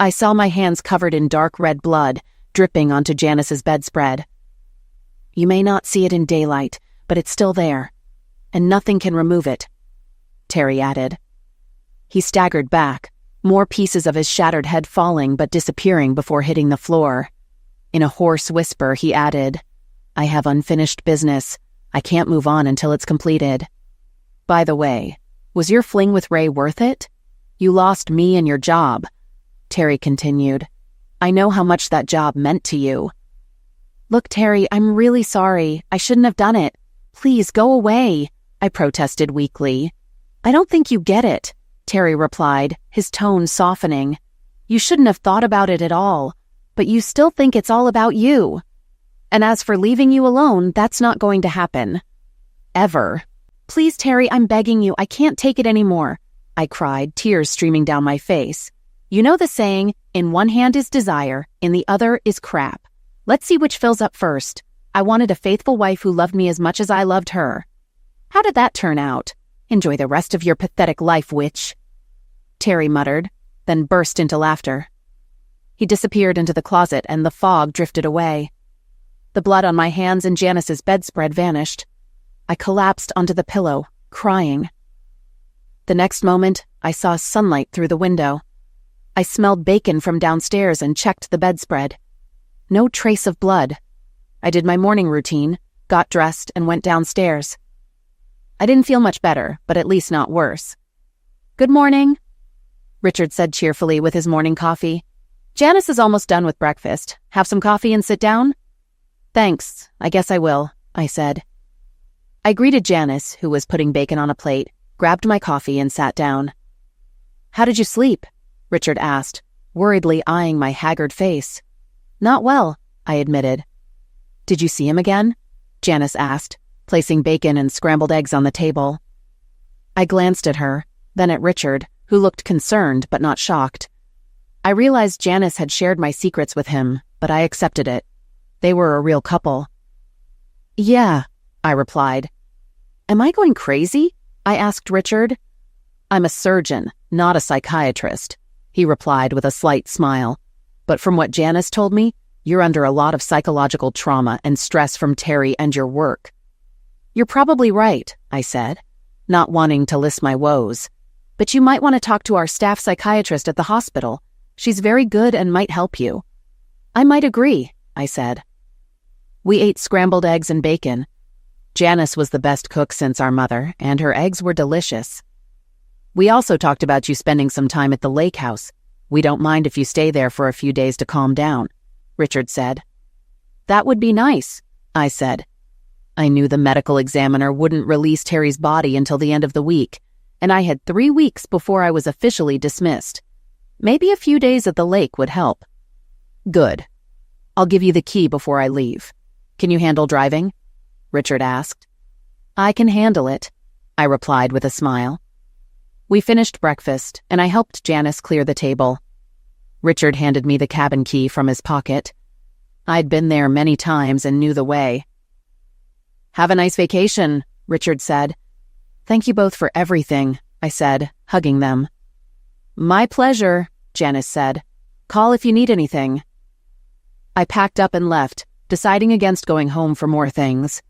I saw my hands covered in dark red blood, dripping onto Janice's bedspread. "You may not see it in daylight, but it's still there. And nothing can remove it," Terry added. He staggered back, more pieces of his shattered head falling but disappearing before hitting the floor. In a hoarse whisper, he added, "I have unfinished business. I can't move on until it's completed. By the way, was your fling with Ray worth it? You lost me and your job," Terry continued. "I know how much that job meant to you." "Look, Terry, I'm really sorry. I shouldn't have done it. Please go away," I protested weakly. "I don't think you get it," Terry replied, his tone softening. "You shouldn't have thought about it at all, but you still think it's all about you. And as for leaving you alone, that's not going to happen. Ever. Please, Terry, I'm begging you. I can't take it anymore," I cried, tears streaming down my face. "You know the saying, in one hand is desire, in the other is crap. Let's see which fills up first. I wanted a faithful wife who loved me as much as I loved her. How did that turn out? Enjoy the rest of your pathetic life, witch," Terry muttered, then burst into laughter. He disappeared into the closet and the fog drifted away. The blood on my hands and Janice's bedspread vanished. I collapsed onto the pillow, crying. The next moment, I saw sunlight through the window. I smelled bacon from downstairs and checked the bedspread. No trace of blood. I did my morning routine, got dressed, and went downstairs. I didn't feel much better, but at least not worse. "Good morning," Richard said cheerfully with his morning coffee. "Janice is almost done with breakfast. Have some coffee and sit down?" "Thanks, I guess I will," I said. I greeted Janice, who was putting bacon on a plate, grabbed my coffee and sat down. "How did you sleep?" Richard asked, worriedly eyeing my haggard face. "Not well," I admitted. "Did you see him again?" Janice asked, placing bacon and scrambled eggs on the table. I glanced at her, then at Richard, who looked concerned but not shocked. I realized Janice had shared my secrets with him, but I accepted it. They were a real couple. "Yeah," I replied. "Am I going crazy?" I asked Richard. "I'm a surgeon, not a psychiatrist," he replied with a slight smile. "But from what Janice told me, you're under a lot of psychological trauma and stress from Terry and your work." "You're probably right," I said, not wanting to list my woes. "But you might want to talk to our staff psychiatrist at the hospital. She's very good and might help you." "I might agree," I said. We ate scrambled eggs and bacon. Janice was the best cook since our mother, and her eggs were delicious. "We also talked about you spending some time at the lake house. We don't mind if you stay there for a few days to calm down," Richard said. "That would be nice," I said. I knew the medical examiner wouldn't release Terry's body until the end of the week, and I had 3 weeks before I was officially dismissed. Maybe a few days at the lake would help. Good. I'll give you the key before I leave. Can you handle driving? Richard asked. I can handle it, I replied with a smile. We finished breakfast, and I helped Janice clear the table. Richard handed me the cabin key from his pocket. I'd been there many times and knew the way. Have a nice vacation, Richard said. Thank you both for everything, I said, hugging them. My pleasure, Janice said. Call if you need anything. I packed up and left, deciding against going home for more things.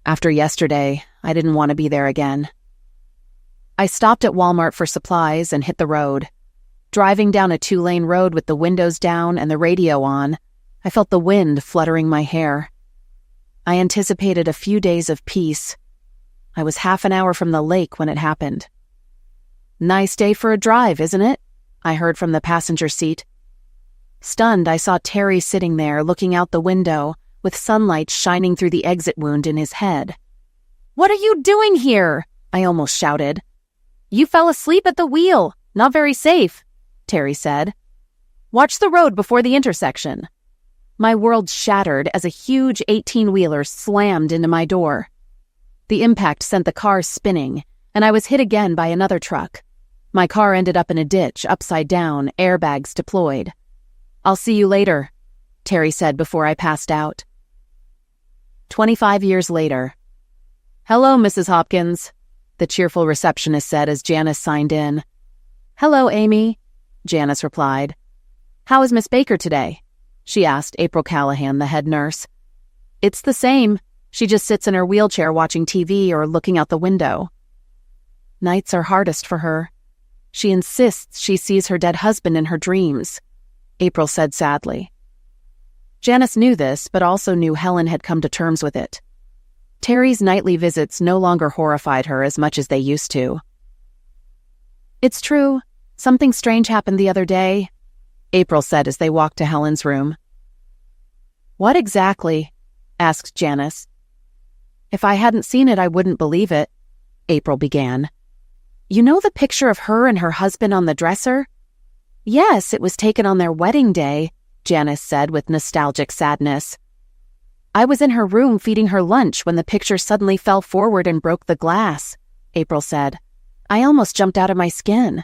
After yesterday, I didn't want to be there again. I stopped at Walmart for supplies and hit the road. Driving down a 2-lane road with the windows down and the radio on, I felt the wind fluttering my hair. I anticipated a few days of peace. I was half an hour from the lake when it happened. Nice day for a drive, isn't it? I heard from the passenger seat. Stunned, I saw Terry sitting there looking out the window with sunlight shining through the exit wound in his head. What are you doing here? I almost shouted. You fell asleep at the wheel. Not very safe, Terry said. Watch the road before the intersection. My world shattered as a huge 18-wheeler slammed into my door. The impact sent the car spinning, and I was hit again by another truck. My car ended up in a ditch, upside down, airbags deployed. I'll see you later, Terry said before I passed out. 25 years later. Hello, Mrs. Hopkins, the cheerful receptionist said as Janice signed in. Hello, Amy, Janice replied. How is Miss Baker today? She asked April Callahan, the head nurse. It's the same. She just sits in her wheelchair watching TV or looking out the window. Nights are hardest for her. She insists she sees her dead husband in her dreams, April said sadly. Janice knew this, but also knew Helen had come to terms with it. Terry's nightly visits no longer horrified her as much as they used to. It's true. Something strange happened the other day, April said as they walked to Helen's room. What exactly? Asked Janice. If I hadn't seen it, I wouldn't believe it, April began. You know the picture of her and her husband on the dresser? Yes, it was taken on their wedding day, Janice said with nostalgic sadness. I was in her room feeding her lunch when the picture suddenly fell forward and broke the glass, April said. I almost jumped out of my skin.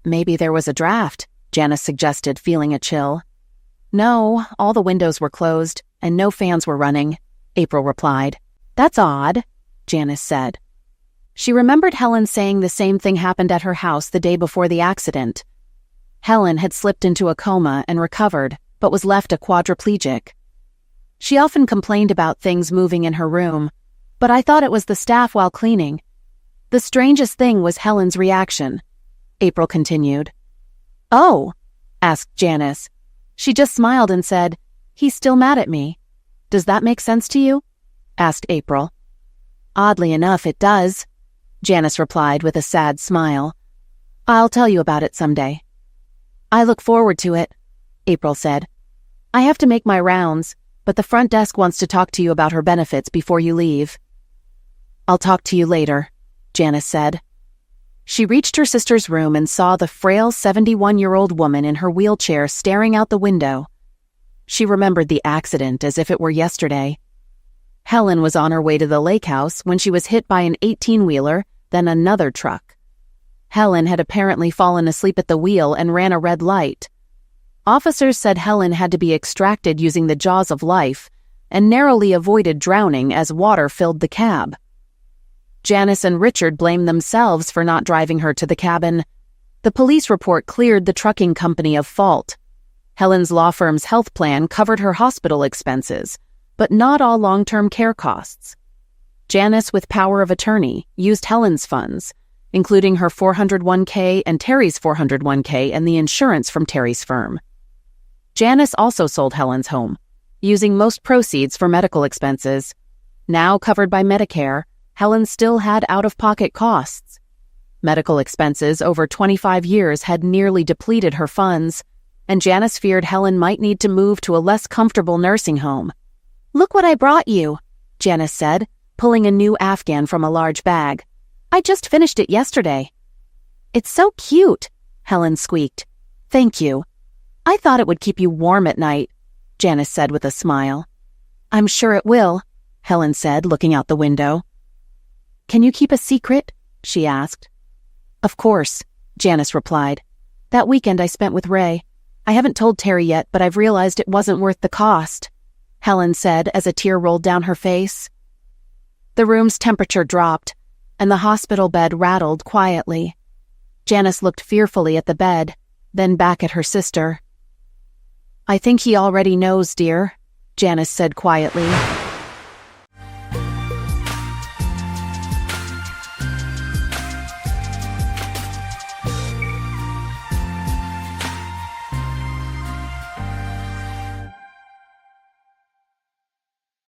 Maybe there was a draft, Janice suggested, feeling a chill. No, all the windows were closed, and no fans were running, April replied. That's odd, Janice said. She remembered Helen saying the same thing happened at her house the day before the accident. Helen had slipped into a coma and recovered, but was left a quadriplegic. She often complained about things moving in her room, but I thought it was the staff while cleaning. The strangest thing was Helen's reaction, April continued. Oh, asked Janice. She just smiled and said, He's still mad at me. Does that make sense to you? Asked April. Oddly enough, it does, Janice replied with a sad smile. I'll tell you about it someday. I look forward to it, April said. I have to make my rounds, but the front desk wants to talk to you about her benefits before you leave. I'll talk to you later, Janice said. She reached her sister's room and saw the frail 71-year-old woman in her wheelchair staring out the window. She remembered the accident as if it were yesterday. Helen was on her way to the lake house when she was hit by an 18-wheeler, then another truck. Helen had apparently fallen asleep at the wheel and ran a red light. Officers said Helen had to be extracted using the jaws of life and narrowly avoided drowning as water filled the cab. Janice and Richard blamed themselves for not driving her to the cabin. The police report cleared the trucking company of fault. Helen's law firm's health plan covered her hospital expenses, but not all long-term care costs. Janice, with power of attorney, used Helen's funds, including her 401k and Terry's 401k and the insurance from Terry's firm. Janice also sold Helen's home, using most proceeds for medical expenses. Now covered by Medicare, Helen still had out-of-pocket costs. Medical expenses over 25 years had nearly depleted her funds, and Janice feared Helen might need to move to a less comfortable nursing home. Look what I brought you, Janice said, pulling a new Afghan from a large bag. I just finished it yesterday. It's so cute, Helen squeaked. Thank you. I thought it would keep you warm at night, Janice said with a smile. I'm sure it will, Helen said, looking out the window. Can you keep a secret? She asked. Of course, Janice replied. That weekend I spent with Ray. I haven't told Terry yet, but I've realized it wasn't worth the cost, Helen said as a tear rolled down her face. The room's temperature dropped, and the hospital bed rattled quietly. Janice looked fearfully at the bed, then back at her sister. I think he already knows, dear, Janice said quietly,